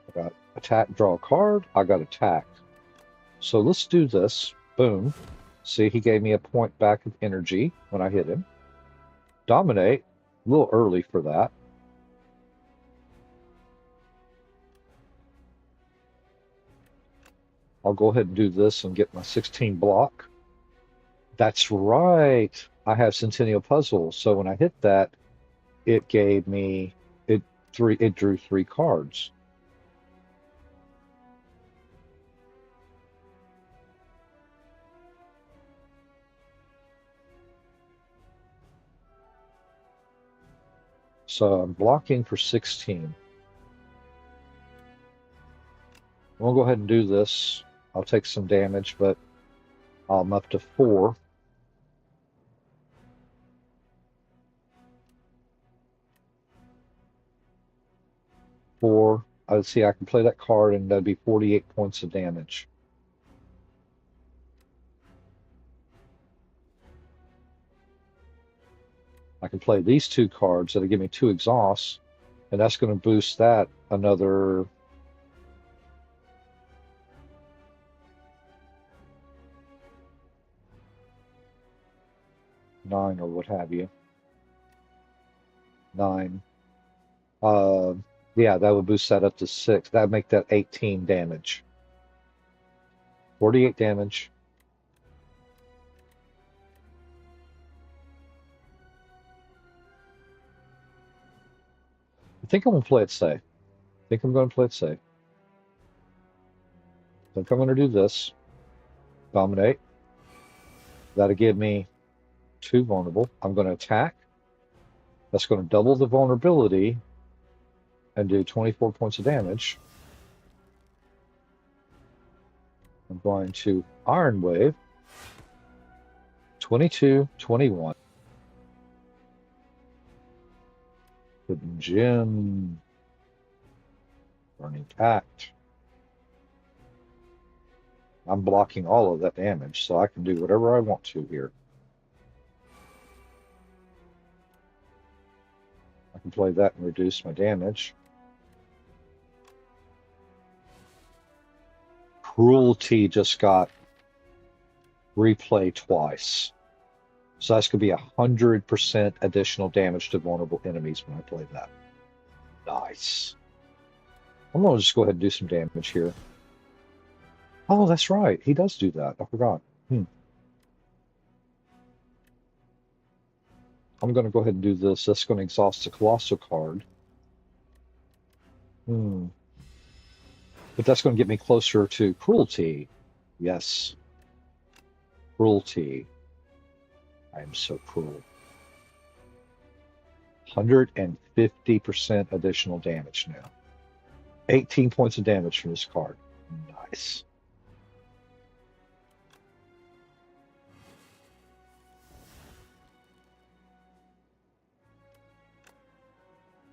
I got attack, draw a card. I got attack. So let's do this. Boom. See, he gave me a point back of energy when I hit him. Dominate. A little early for that. I'll go ahead and do this and get my 16 block. That's right. I have Centennial Puzzle. So when I hit that, it gave me it drew 3 cards. So I'm blocking for 16. We'll go ahead and do this. I'll take some damage, but I'm up to 4. 4. Let's see, I can play that card and that'd be 48 points of damage. I can play these 2 cards that'll give me 2 exhausts, and that's going to boost that another 9 or what have you. 9. Uh, yeah, that would boost that up to 6. That'd make that 18 damage. 48 damage. I think I'm going to play it safe. I think I'm going to play it safe. I think I'm going to do this. Dominate. That'll give me 2 vulnerable. I'm going to attack. That's going to double the vulnerability and do 24 points of damage. I'm going to Iron Wave. 22, 21. Hidden Gem. Burning Pact. I'm blocking all of that damage, so I can do whatever I want to here. I can play that and reduce my damage. Cruelty just got replay twice. So that's going to be 100% additional damage to vulnerable enemies when I play that. Nice. I'm going to just go ahead and do some damage here. Oh, that's right. He does do that. I forgot. I'm going to go ahead and do this. That's going to exhaust the Colossal card. But that's going to get me closer to Cruelty. Yes. Cruelty. I am so cruel. 150% additional damage now. 18 points of damage from this card. Nice.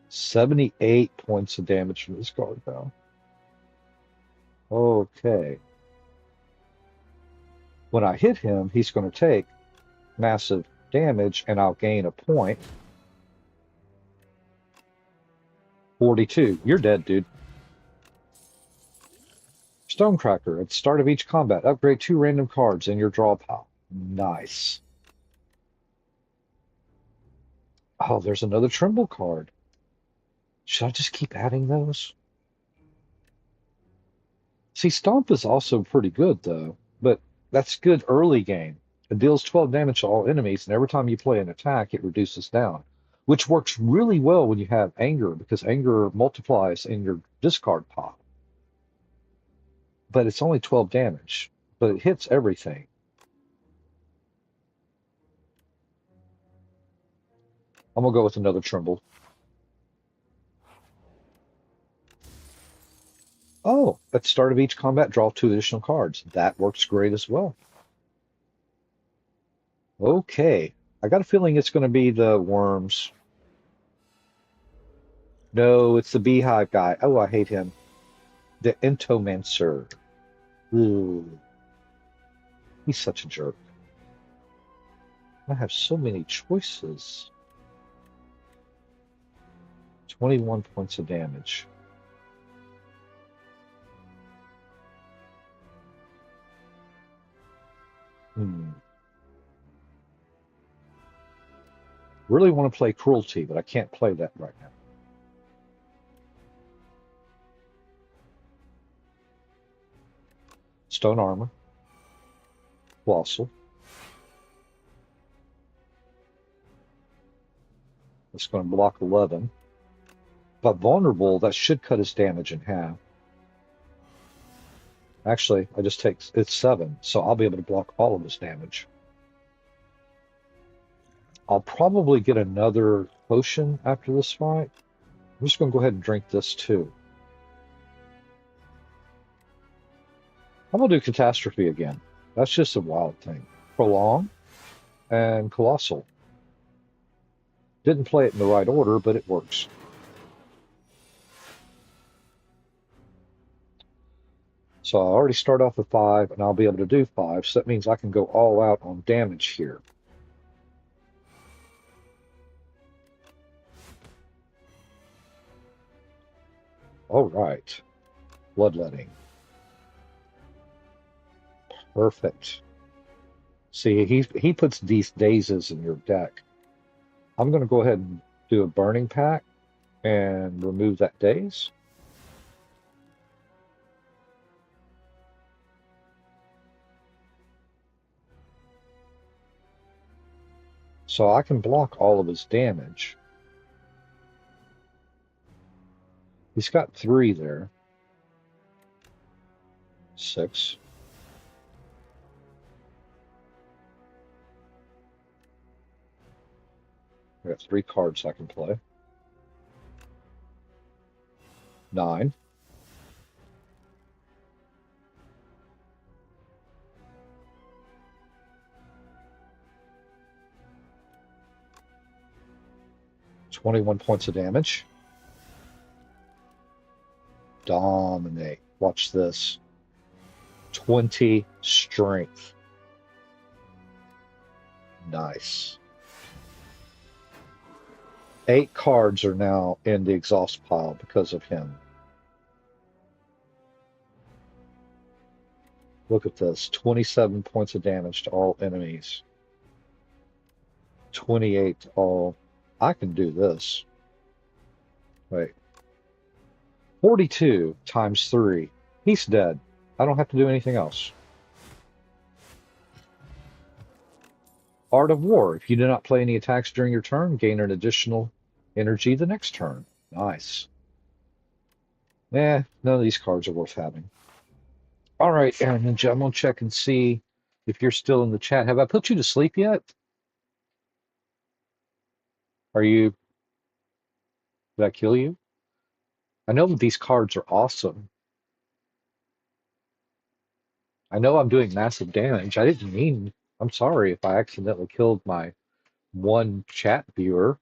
$78 points of damage from this card now. Okay. When I hit him, he's going to take massive damage, and I'll gain a point. 42. You're dead, dude. Stonecracker. At the start of each combat, upgrade 2 random cards in your draw pile. Nice. Oh, there's another Tremble card. Should I just keep adding those? See, Stomp is also pretty good, though, but that's good early game. It deals 12 damage to all enemies, and every time you play an attack, it reduces down, which works really well when you have Anger, because Anger multiplies in your discard pile. But it's only 12 damage, but it hits everything. I'm going to go with another Tremble. Oh, at the start of each combat, draw 2 additional cards. That works great as well. Okay. I got a feeling it's going to be the worms. No, it's the beehive guy. Oh, I hate him. The Entomancer. Ooh. He's such a jerk. I have so many choices. 21 points of damage. Really want to play Cruelty, but I can't play that right now. Stone Armor. Colossal. That's going to block 11. But vulnerable, that should cut his damage in half. Actually, I just take it's 7, so I'll be able to block all of his damage. I'll probably get another potion after this fight. I'm just going to go ahead and drink this too. I'm going to do Catastrophe again. That's just a wild thing. Prolong and Colossal. Didn't play it in the right order, but it works. So I already start off with 5, and I'll be able to do 5, so that means I can go all out on damage here. All right. Bloodletting. Perfect. See, he puts these dazes in your deck. I'm going to go ahead and do a Burning Pact and remove that daze. So I can block all of his damage. He's got 3 there. 6. I got 3 cards I can play. 9. 21 points of damage. Dominate. Watch this. 20 strength. Nice. 8 cards are now in the exhaust pile because of him. Look at this. 27 points of damage to all enemies. 28 to all. I can do this. Wait. 42 times 3. He's dead. I don't have to do anything else. Art of War. If you do not play any attacks during your turn, gain an additional energy the next turn. Nice. None of these cards are worth having. All right, Aaron Ninja, I'm going to check and see if you're still in the chat. Have I put you to sleep yet? Did I kill you? I know that these cards are awesome. I know I'm doing massive damage. I'm sorry if I accidentally killed my one chat viewer.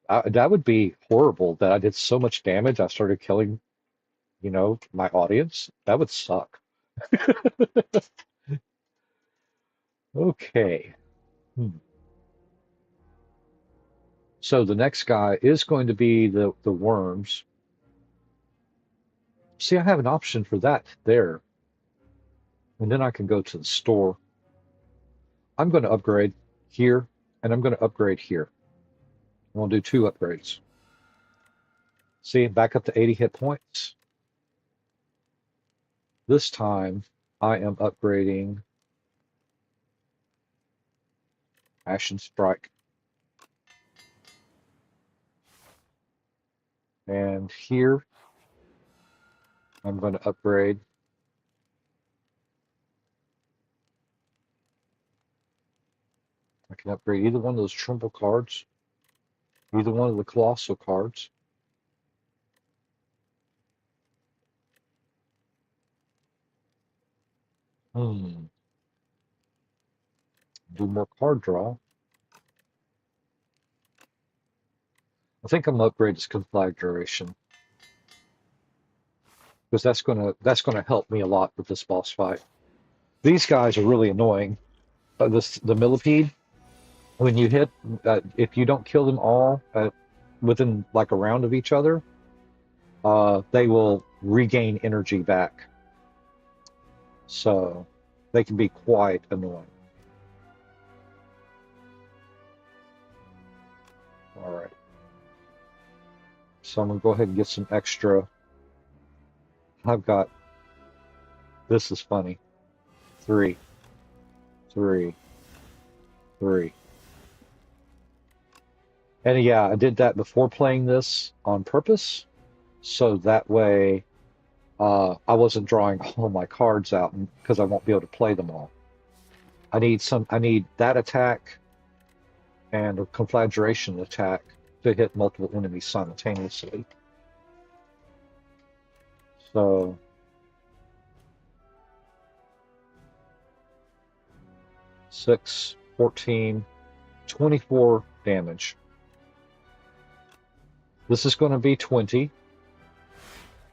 That would be horrible that I did so much damage. I started killing, my audience. That would suck. Okay. So the next guy is going to be the worms. See, I have an option for that there. And then I can go to the store. I'm going to upgrade here, and I'm going to upgrade here. I'm going to do 2 upgrades. See, back up to 80 hit points. This time, I am upgrading Ashen Strike. And here, I'm going to upgrade I can upgrade either one of those Trimble cards, either one of the Colossal cards. Do more card draw. I think I'm gonna upgrade this Conflagration because that's gonna help me a lot with this boss fight. These guys are really annoying. The Millipede, when you hit, if you don't kill them all within like a round of each other, they will regain energy back. So they can be quite annoying. All right. So I'm gonna go ahead and get some extra. This is funny. 3, 3, 3. And yeah, I did that before playing this on purpose, so that way I wasn't drawing all my cards out because I won't be able to play them all. I need that attack and a Conflagration attack to hit multiple enemies simultaneously. So 6, 14, 24 damage. This is going to be 20.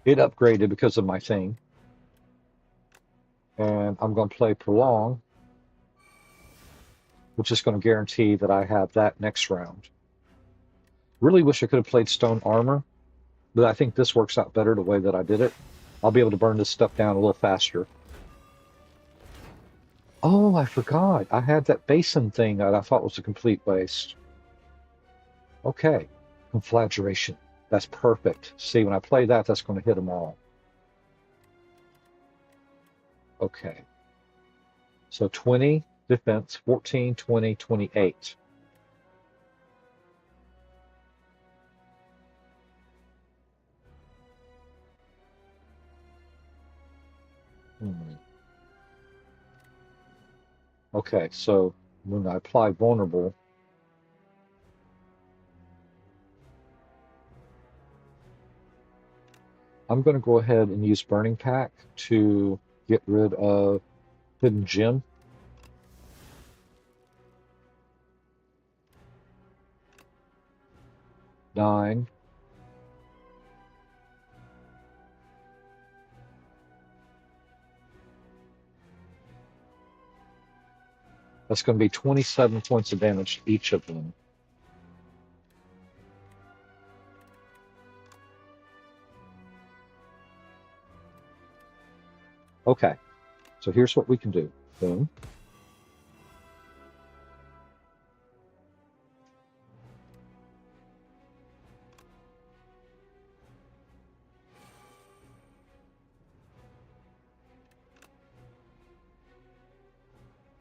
It upgraded because of my thing. And I'm going to play Prolong, which is going to guarantee that I have that next round. Really wish I could have played Stone Armor, but I think this works out better the way that I did it. I'll be able to burn this stuff down a little faster. Oh, I forgot. I had that basin thing that I thought was a complete waste. Okay. Conflagration. That's perfect. See, when I play that, that's going to hit them all. Okay. So 20 defense, 14, 20, 28. Okay, so when I apply vulnerable, I'm going to go ahead and use Burning Pack to get rid of Hidden Gem. Nine. That's going to be 27 points of damage to each of them. Okay, so here's what we can do. Boom.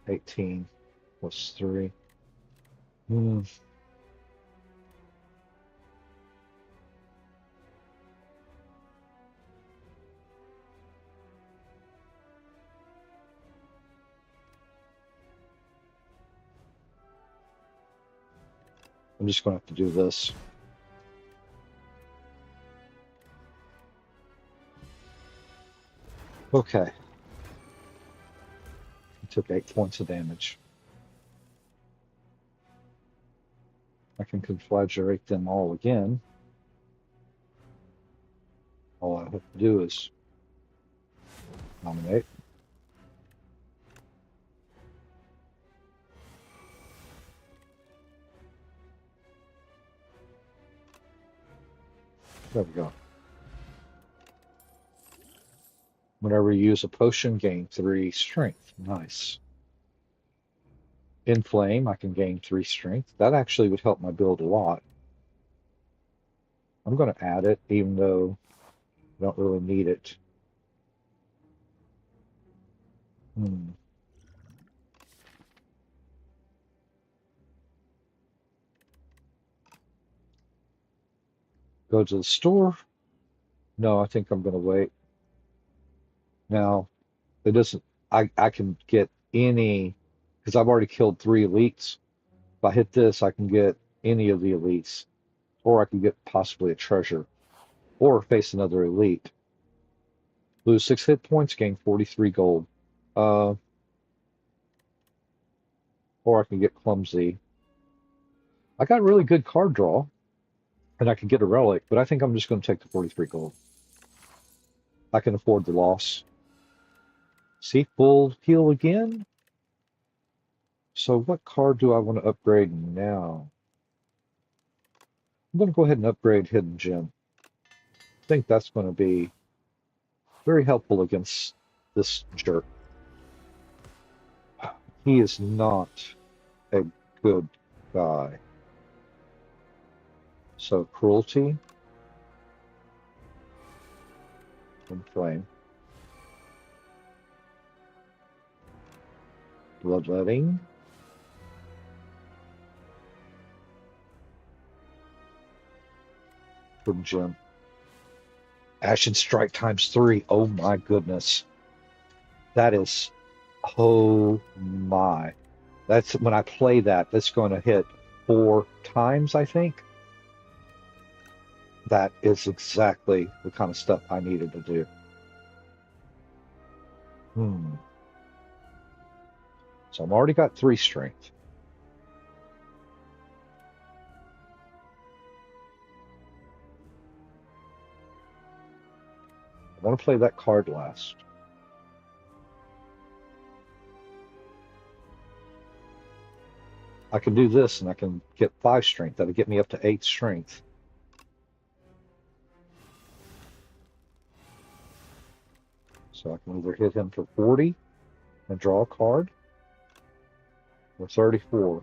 $18 plus 3. I'm just going to have to do this. Okay. I took 8 points of damage. I can conflagrate them all again. All I have to do is nominate. There we go. Whenever you use a potion, gain 3 strength. Nice. In Flame, I can gain 3 strength. That actually would help my build a lot. I'm going to add it, even though I don't really need it. Go to the store. No, I think I'm going to wait. Now, it doesn't, I can get any, because I've already killed 3 elites. If I hit this, I can get any of the elites, or I can get possibly a treasure, or face another elite. Lose 6 hit points, gain 43 gold. Or I can get clumsy. I got really good card draw, and I can get a relic, but I think I'm just going to take the 43 gold. I can afford the loss. See, full heal again. So what card do I want to upgrade now? I'm going to go ahead and upgrade Hidden Gem. I think that's going to be very helpful against this jerk. He is not a good guy. So cruelty and flame. Bloodletting. From Gem. Ashen Strike ×3. Oh my goodness. That is, oh my. That's when I play that, that's going to hit 4 times, I think. That is exactly the kind of stuff I needed to do. So I'm already got 3 strength. I want to play that card last. I can do this and I can get 5 strength. That'll get me up to 8 strength. So I can either hit him for 40 and draw a card, or 34.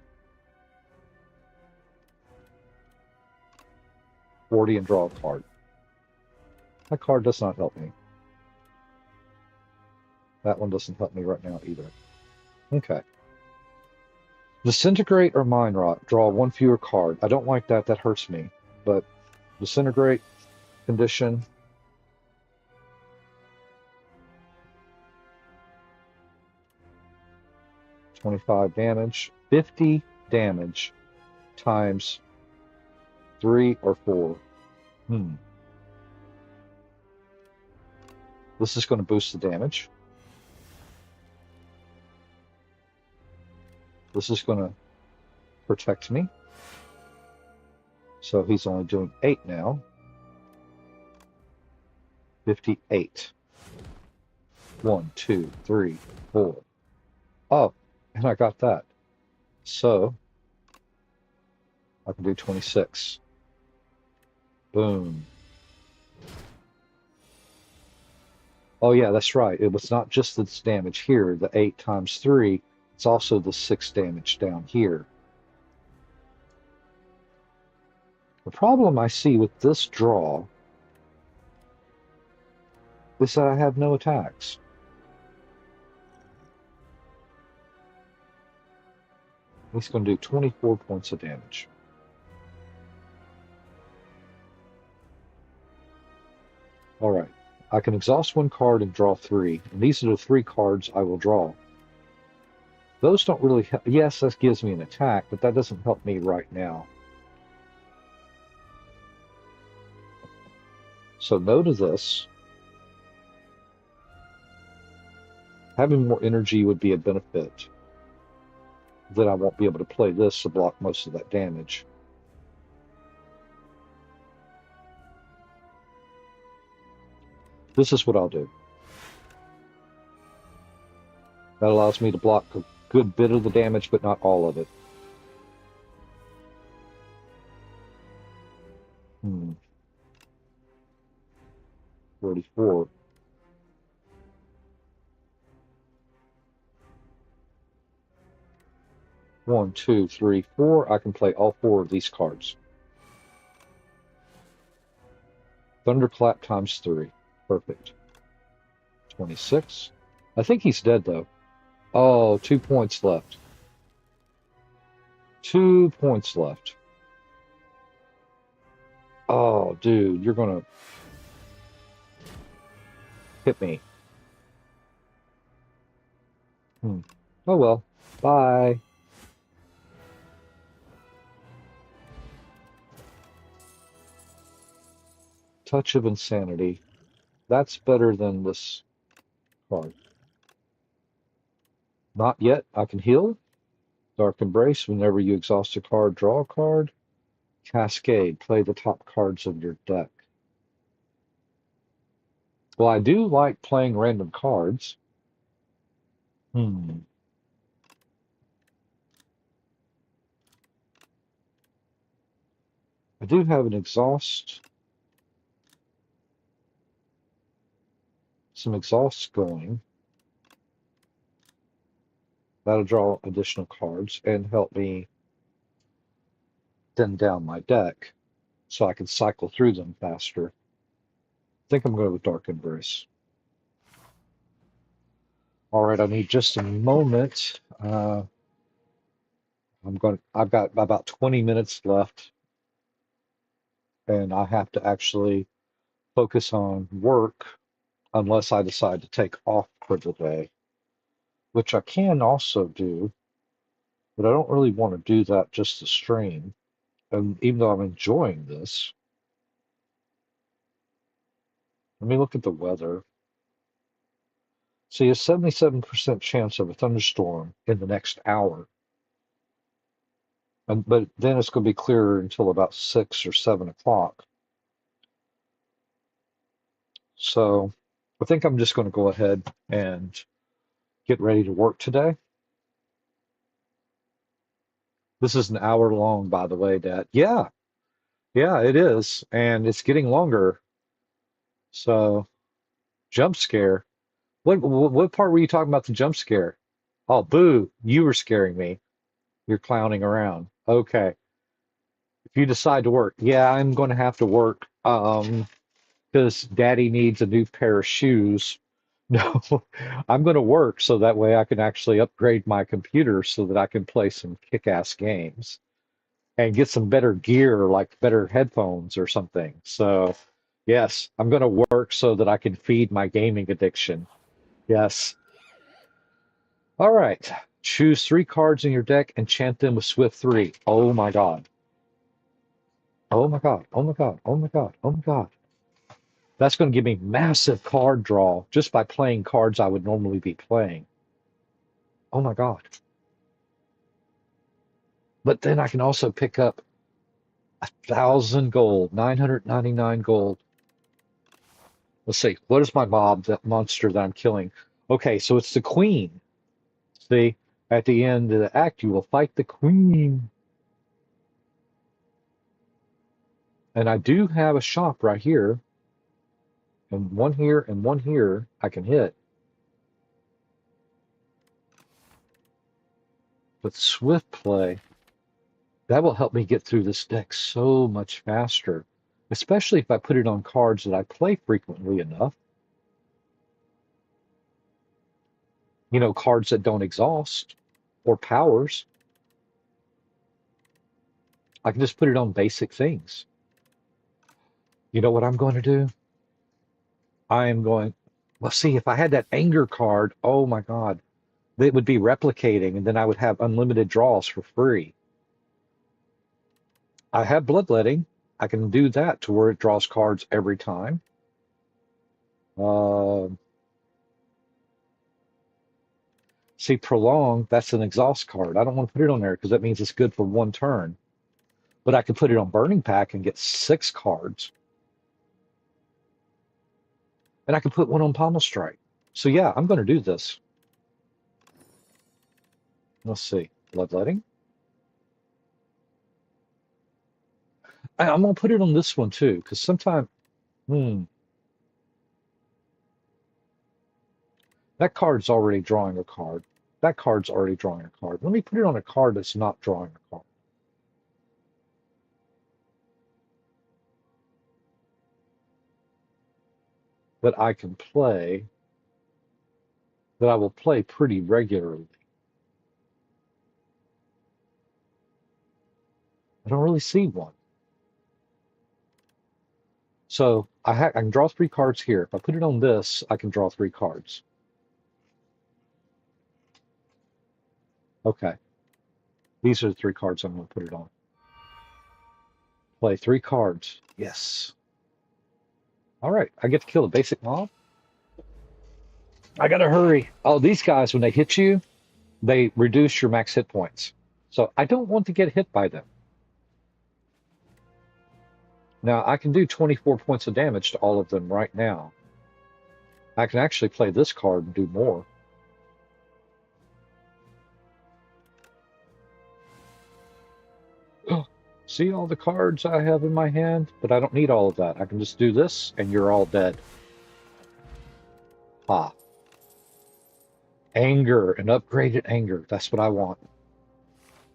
40 and draw a card. That card does not help me. That one doesn't help me right now either. Okay. Disintegrate or Mind Rot. Draw 1 fewer card. I don't like that. That hurts me. But Disintegrate, condition. $25 damage. 50 damage times 3 or 4. This is going to boost the damage. This is going to protect me. So he's only doing 8 now. 58. 1, 2, 3, 4. Oh, and I got that. So I can do 26. Boom. Oh yeah, that's right. It was not just this damage here, the 8 times 3. It's also the 6 damage down here. The problem I see with this draw is that I have no attacks. He's going to do 24 points of damage. All right. I can exhaust 1 card and draw 3. And these are the 3 cards I will draw. Those don't really help. Yes, that gives me an attack, but that doesn't help me right now. So no to this. Having more energy would be a benefit. Then I won't be able to play this to block most of that damage. This is what I'll do. That allows me to block a good bit of the damage, but not all of it. 44. One, two, three, four. I can play all 4 of these cards. Thunderclap times 3. Perfect. 26. I think he's dead, though. Oh, 2 points left. 2 points left. Oh, dude, you're going to hit me. Oh, well. Bye. Touch of Insanity. That's better than this card. Not yet. I can heal. Dark Embrace. Whenever you exhaust a card, draw a card. Cascade. Play the top cards of your deck. Well, I do like playing random cards. I do have an exhaust. Some exhausts going. That'll draw additional cards and help me thin down my deck so I can cycle through them faster. I think I'm going with Dark Embrace. All right, I need just a moment. I've got about 20 minutes left, and I have to actually focus on work unless I decide to take off for the day, which I can also do, but I don't really want to do that just to stream. And even though I'm enjoying this, let me look at the weather. See, a 77% chance of a thunderstorm in the next hour. But then it's going to be clearer until about 6 or 7 o'clock. So I think I'm just going to go ahead and get ready to work today. This is an hour long, by the way, Dad. Yeah, it is. And it's getting longer. So, jump scare. What part were you talking about the jump scare? Oh, boo, you were scaring me. You're clowning around. Okay. If you decide to work, yeah, I'm going to have to work. Because Daddy needs a new pair of shoes. No, I'm going to work so that way I can actually upgrade my computer so that I can play some kick-ass games and get some better gear, like better headphones or something. So, yes, I'm going to work so that I can feed my gaming addiction. Yes. All right. Choose 3 cards in your deck and chant them with Swift 3. Oh my God. Oh my God. Oh my God. Oh my God. Oh my God. That's going to give me massive card draw just by playing cards I would normally be playing. Oh my God. But then I can also pick up 1,000 gold, 999 gold. Let's see. What is my mob, that monster that I'm killing? Okay, so it's the queen. See, at the end of the act, you will fight the queen. And I do have a shop right here, and one here I can hit. But swift play, that will help me get through this deck so much faster, especially if I put it on cards that I play frequently enough. You know, cards that don't exhaust or powers. I can just put it on basic things. You know what I'm going to do? I am going, well, see, if I had that anger card, oh my God, it would be replicating, and then I would have unlimited draws for free. I have bloodletting. I can do that to where it draws cards every time. Uh, See, prolong, that's an exhaust card. I don't want to put it on there because that means it's good for one turn. But I could put it on Burning Pack and get 6 cards. And I could put one on Pommel Strike. So yeah, I'm going to do this. Let's see. Bloodletting. I'm going to put it on this one too, because sometimes, that card's already drawing a card. That card's already drawing a card. Let me put it on a card that's not drawing a card. That I can play, that I will play pretty regularly. I don't really see one. So I can draw 3 cards here. If I put it on this, I can draw 3 cards. Okay. These are the 3 cards I'm going to put it on. Play 3 cards. Yes. All right. I get to kill a basic mob. I got to hurry. Oh, these guys, when they hit you, they reduce your max hit points. So I don't want to get hit by them. Now, I can do 24 points of damage to all of them right now. I can actually play this card and do more. See all the cards I have in my hand? But I don't need all of that. I can just do this, and you're all dead. Ah. Anger, an upgraded anger. That's what I want.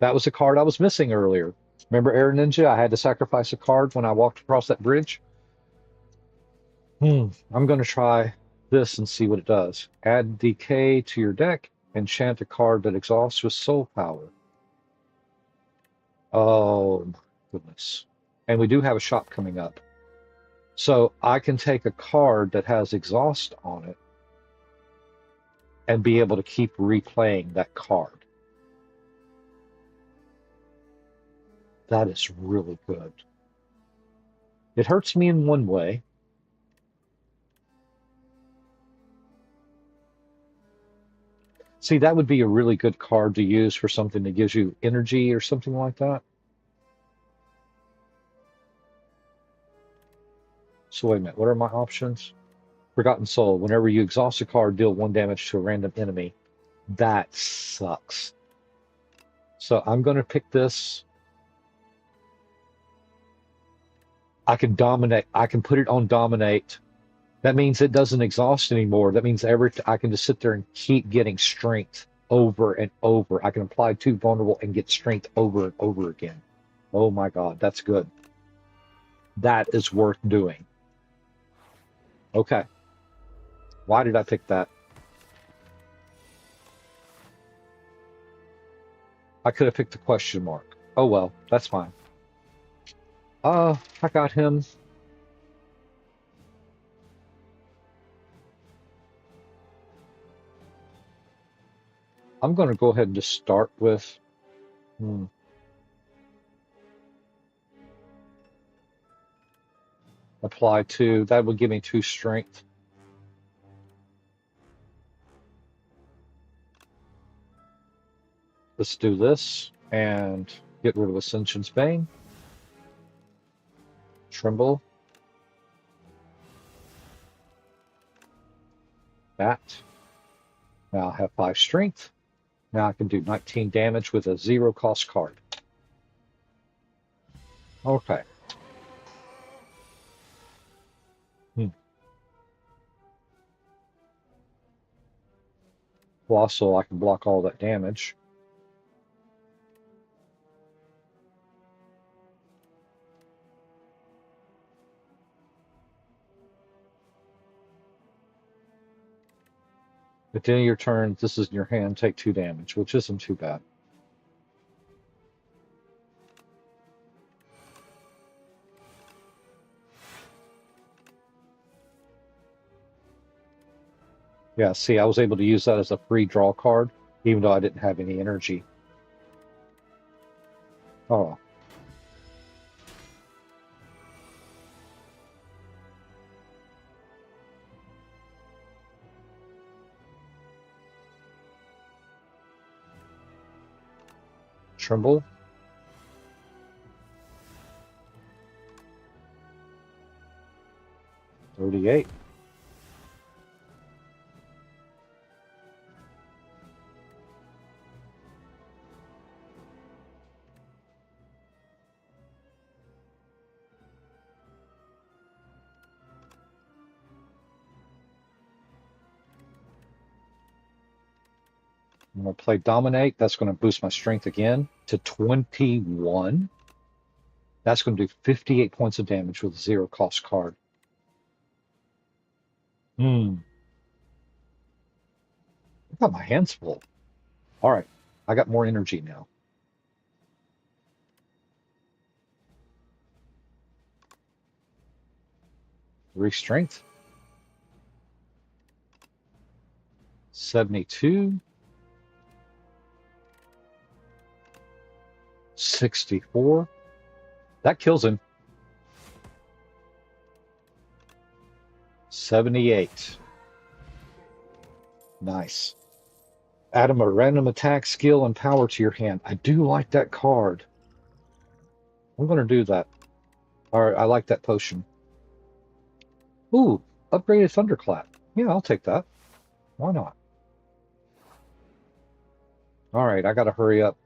That was the card I was missing earlier. Remember Air Ninja? I had to sacrifice a card when I walked across that bridge. I'm going to try this and see what it does. Add decay to your deck. Enchant a card that exhausts with soul power. Oh, goodness. And we do have a shop coming up. So I can take a card that has exhaust on it and be able to keep replaying that card. That is really good. It hurts me in one way. See, that would be a really good card to use for something that gives you energy or something like that. So wait a minute, what are my options? Forgotten Soul. Whenever you exhaust a card, deal 1 damage to a random enemy. That sucks. So I'm going to pick this. I can dominate. I can put it on dominate. That means it doesn't exhaust anymore. That means I can just sit there and keep getting strength over and over. I can apply 2 vulnerable and get strength over and over again. Oh my God, that's good. That is worth doing. Okay. Why did I pick that? I could have picked the question mark. Oh well, that's fine. I got him. I'm going to go ahead and just start with. Apply 2. That would give me 2 strength. Let's do this and get rid of Ascension's Bane. Tremble. That. Now I have 5 strength. Now I can do 19 damage with a 0 cost card. Okay. Colossal, I can block all that damage. At the end of your turn, this is in your hand, take 2 damage, which isn't too bad. Yeah, see, I was able to use that as a free draw card, even though I didn't have any energy. Oh. Tremble. $38. I'm going to play Dominate. That's going to boost my strength again to 21. That's going to do 58 points of damage with a 0 cost card. I got my hands full. All right. I got more energy now. 3 strength. 72. 64. That kills him. 78. Nice. Add a random attack, skill, and power to your hand. I do like that card. I'm going to do that. All right, I like that potion. Ooh, upgraded Thunderclap. Yeah, I'll take that. Why not? All right, I got to hurry up.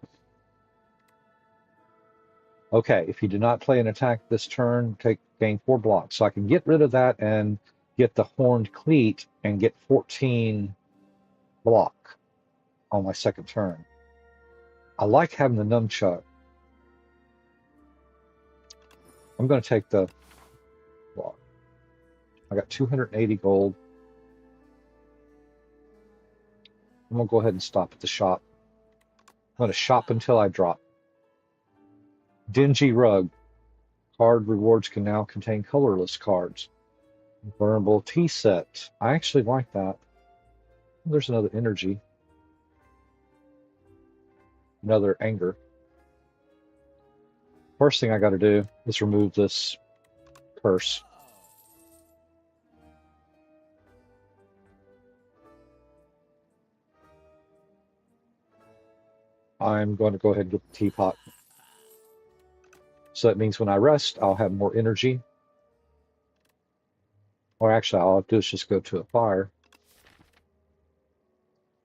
Okay, if you do not play an attack this turn, gain 4 blocks. So I can get rid of that and get the Horned Cleat and get 14 block on my second turn. I like having the nunchuck. I'm going to take the block. I got 280 gold. I'm going to go ahead and stop at the shop. I'm going to shop until I drop. Dingy Rug. Card rewards can now contain colorless cards. Vulnerable tea set. I actually like that. There's another energy. Another anger. First thing I got to do is remove this curse. I'm going to go ahead and get the teapot. So that means when I rest, I'll have more energy. Or actually, all I have to do is just go to a fire.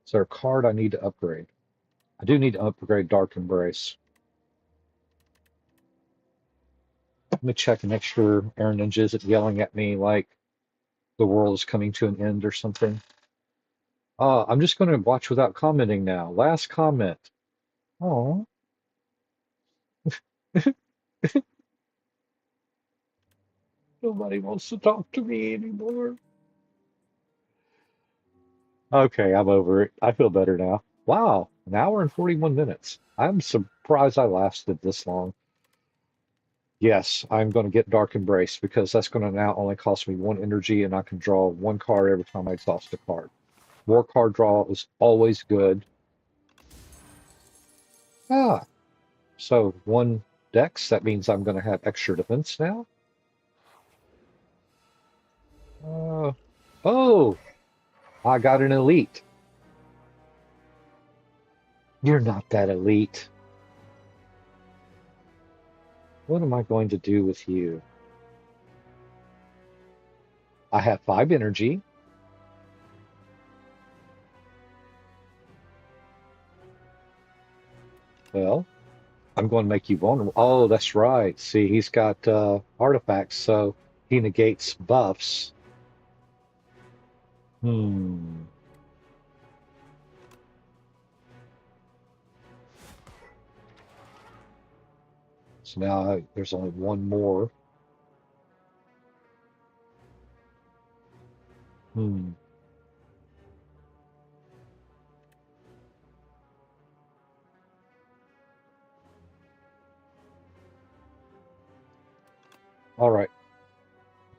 Is there a card I need to upgrade? I do need to upgrade Dark Embrace. Let me check and make sure Aaron Ninja isn't yelling at me like the world is coming to an end or something. I'm just going to watch without commenting now. Last comment. Oh. Nobody wants to talk to me anymore. Okay, I'm over it. I feel better now. Wow, an hour and 41 minutes. I'm surprised I lasted this long. Yes, I'm going to get Dark Embrace because that's going to now only cost me 1 energy and I can draw 1 card every time I exhaust a card. More card draw is always good. So 1 dex, that means I'm going to have extra defense now. Oh, I got an elite. You're not that elite. What am I going to do with you? I have 5 energy. Well, I'm going to make you vulnerable. Oh, that's right. See, he's got artifacts, so he negates buffs. Hmm. So now there's only one more. Hmm. All right.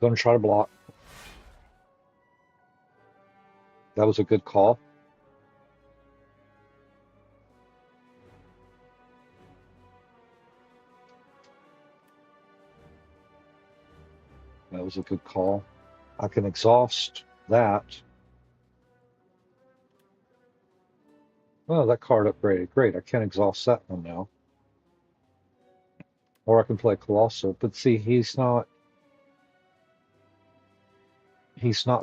Going to try to block. That was a good call. That was a good call. I can exhaust that. Oh, that card upgraded. Great. I can't exhaust that one now. Or I can play Colossal. But see, he's not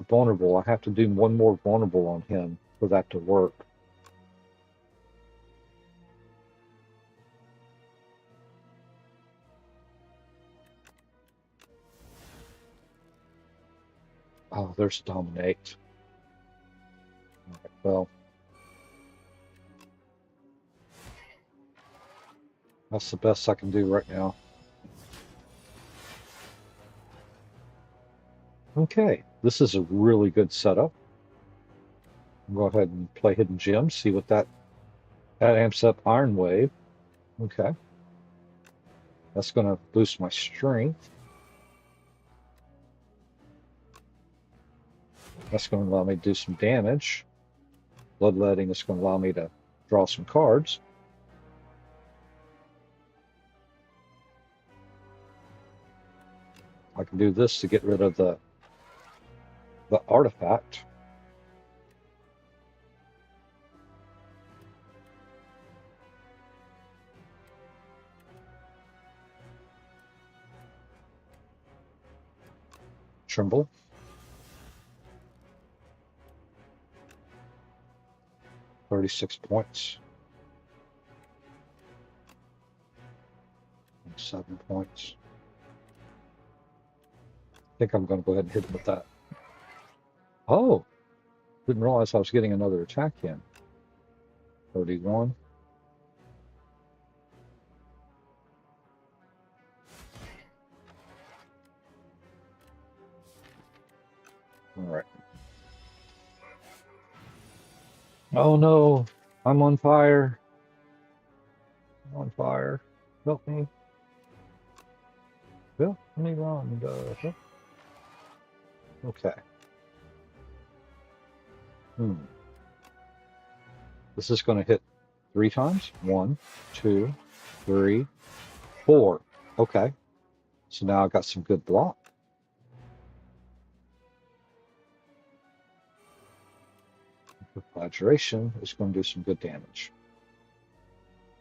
vulnerable. I have to do one more vulnerable on him for that to work. Oh, there's Dominate. All right, well, that's the best I can do right now. Okay, this is a really good setup. I'll go ahead and play Hidden Gems, see what that amps up Iron Wave. Okay, that's going to boost my strength. That's going to allow me to do some damage. Bloodletting is going to allow me to draw some cards. I can do this to get rid of the artifact. Tremble. 36 points. 7 points. I think I'm going to go ahead and hit him with that. Oh, didn't realize I was getting another attack in. 31. All right. Oh no, I'm on fire. I'm on fire. Help me. Help me, Rhonda. Help. Okay. Hmm. This is going to hit 3 times. 1, 2, 3, 4. Okay. So now I've got some good block. Flagellation is going to do some good damage.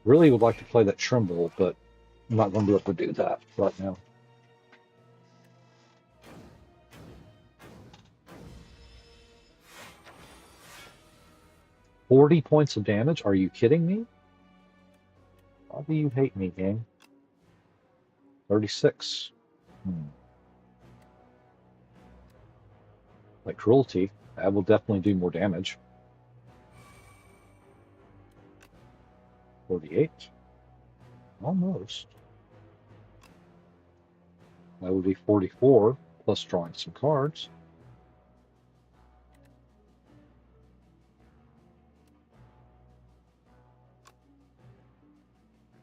Really would like to play that Tremble, but I'm not going to be able to do that right now. "40 points of damage? Are you kidding me? Why do you hate me, game?" 36. Like Cruelty, that will definitely do more damage. 48. Almost. That would be 44, plus drawing some cards.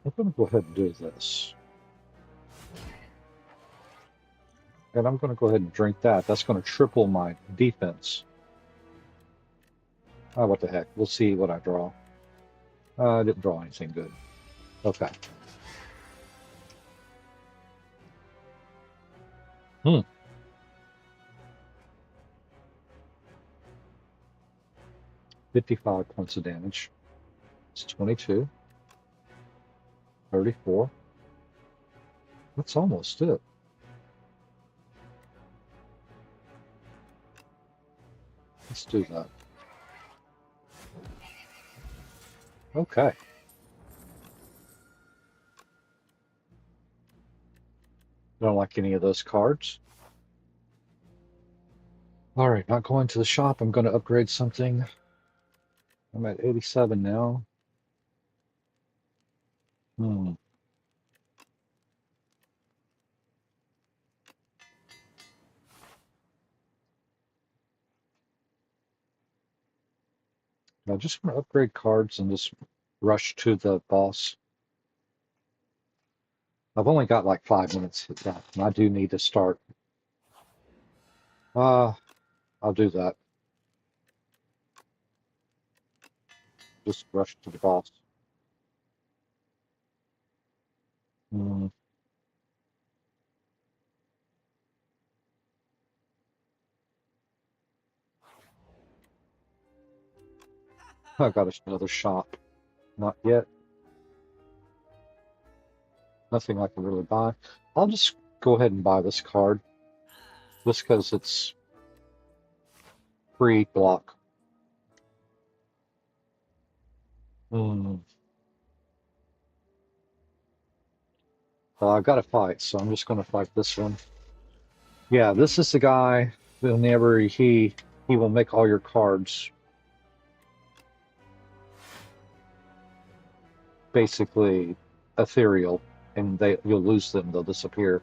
I'm going to go ahead and do this. And I'm going to go ahead and drink that. That's going to triple my defense. Oh, what the heck. We'll see what I draw. I didn't draw anything good. Okay. Hmm. 55 points of damage. It's 22, 34. That's almost it. Let's do that. Okay. Don't like any of those cards. All right, not going to the shop. I'm going to upgrade something. I'm at 87 now. Hmm. I just want to upgrade cards and just rush to the boss. I've only got like 5 minutes left, and I do need to start. Uh, I'll do that. Just rush to the boss. Hmm. I've got another shop. Not yet. Nothing I can really buy. I'll just go ahead and buy this card just because it's free block. Hmm. Well, I've got to fight, so I'm just going to fight this one. Yeah, this is the guy. Whenever he will make all your cards basically ethereal, and you'll lose them. They'll disappear.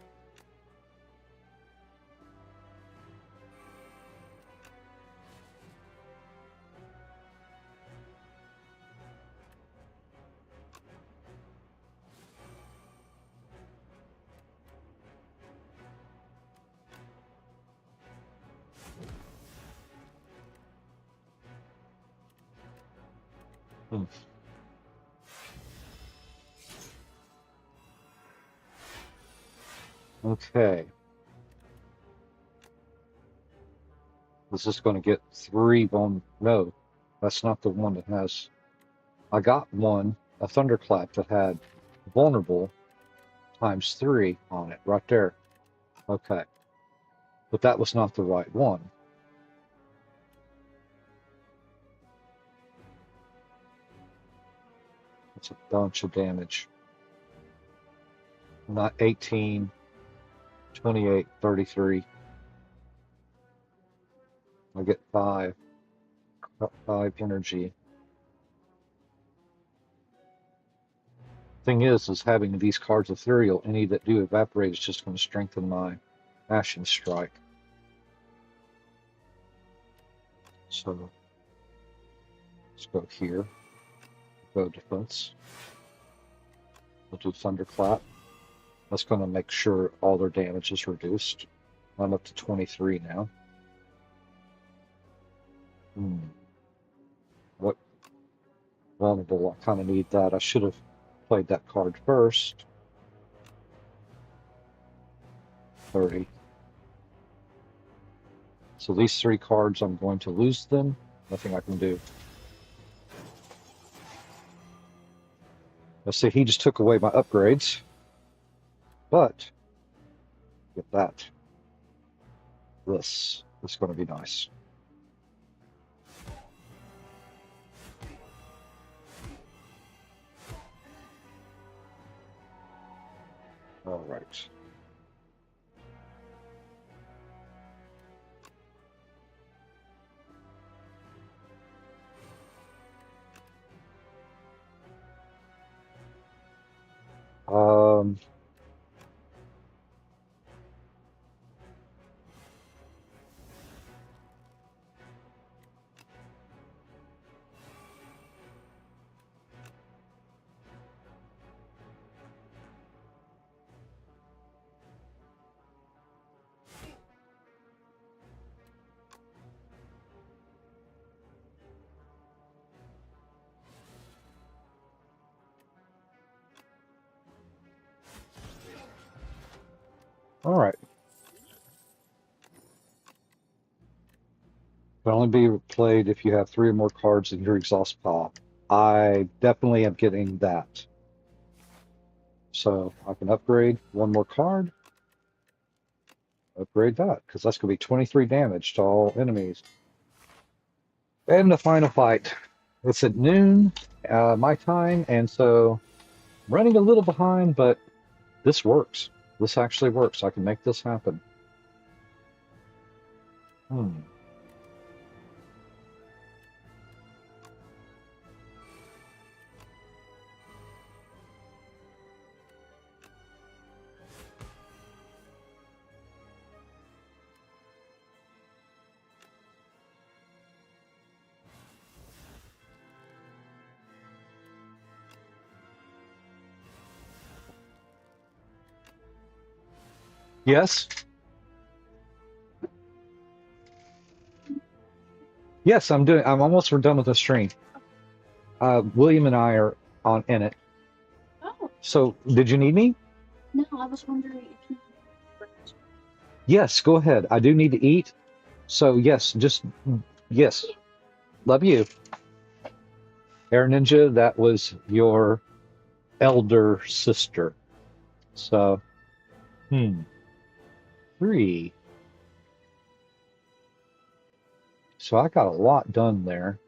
Hmm. Okay, this is going to get 3 No, that's not the one that has. I got one, a thunderclap that had vulnerable ×3 on it right there. Okay, but that was not the right one. It's a bunch of damage. Not 18, 28, 33. I get 5 energy. Thing is having these cards ethereal, any that do evaporate is just going to strengthen my Ashen Strike. So let's go here. Go defense. We'll do Thunderclap. That's going to make sure all their damage is reduced. I'm up to 23 now. What vulnerable? I kind of need that. I should have played that card first. 30. So these 3 cards, I'm going to lose them. Nothing I can do. Let's see, he just took away my upgrades. But, get that. This is going to be nice. All right. Um, all right. Can only be played if you have three or more cards in your exhaust pile. I definitely am getting that. So I can upgrade one more card, upgrade that, because that's going to be 23 damage to all enemies. And the final fight. It's at noon, my time, and so I'm running a little behind, but this works. This actually works. I can make this happen. Hmm. Yes. Yes, I'm doing. I'm almost done with the stream. William and I are on in it. Oh, So, did you need me? no, I was wondering if you. Yes, go ahead. I do need to eat. So, yes, just yes. Love you. Air Ninja, that was your elder sister. So, hmm, three. So I got a lot done there.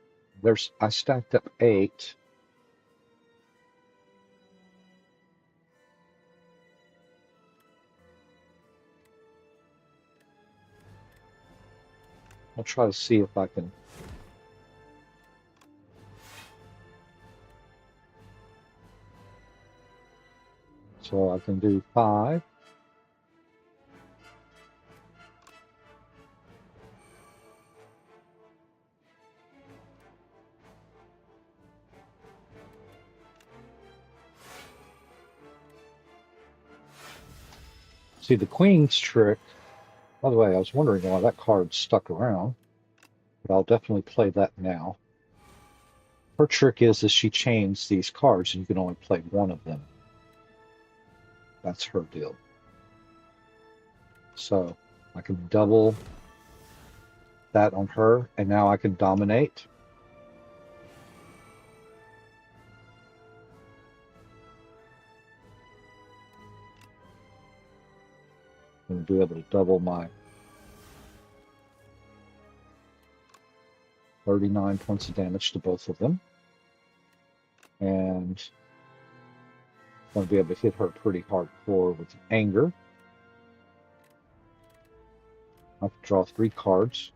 I stacked up eight. I'll try to see if I can. So I can do five. See the queen's trick. By the way, I was wondering why that card stuck around, but I'll definitely play that now. Her trick is she chains these cards and you can only play one of them. That's her deal. So I can double that on her, and now I can dominate. I'm going to be able to double my 39 points of damage to both of them. And I'm going to be able to hit her pretty hardcore with anger. I can draw three cards.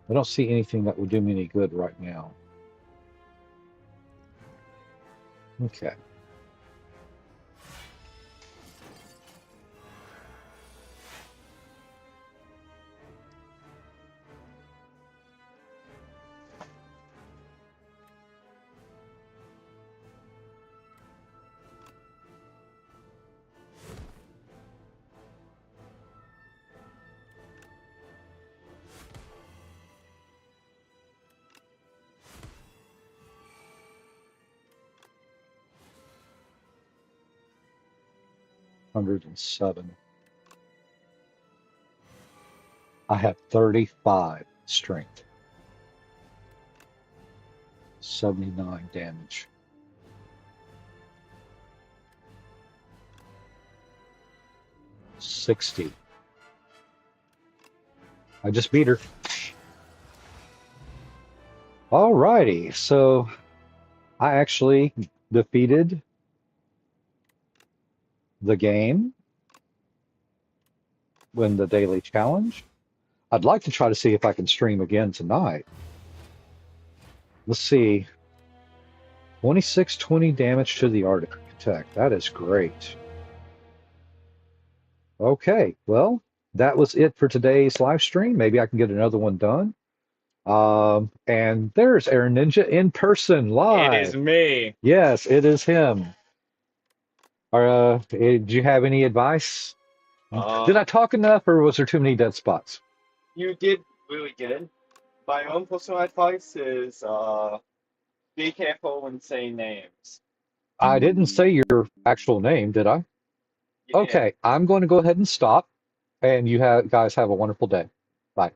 I don't see anything that would do me any good right now. Okay. Hundred and seven. I have 35 strength. 79 damage. 60. I just beat her. Alrighty, so I actually defeated the game, win the daily challenge. I'd like to try to see if I can stream again tonight. Let's see. 2620 damage to the architect. That is great. Okay, well, that was it for today's live stream. Maybe I can get another one done. And there's Aaron Ninja in person, It is live. me. Yes, it is him. Did you have any advice? Did I talk enough, or was there too many dead spots? You did really good. My own personal advice is be careful when saying names. I didn't say your actual name, did I? You did. Okay, I'm going to go ahead and stop, and you guys have a wonderful day. Bye.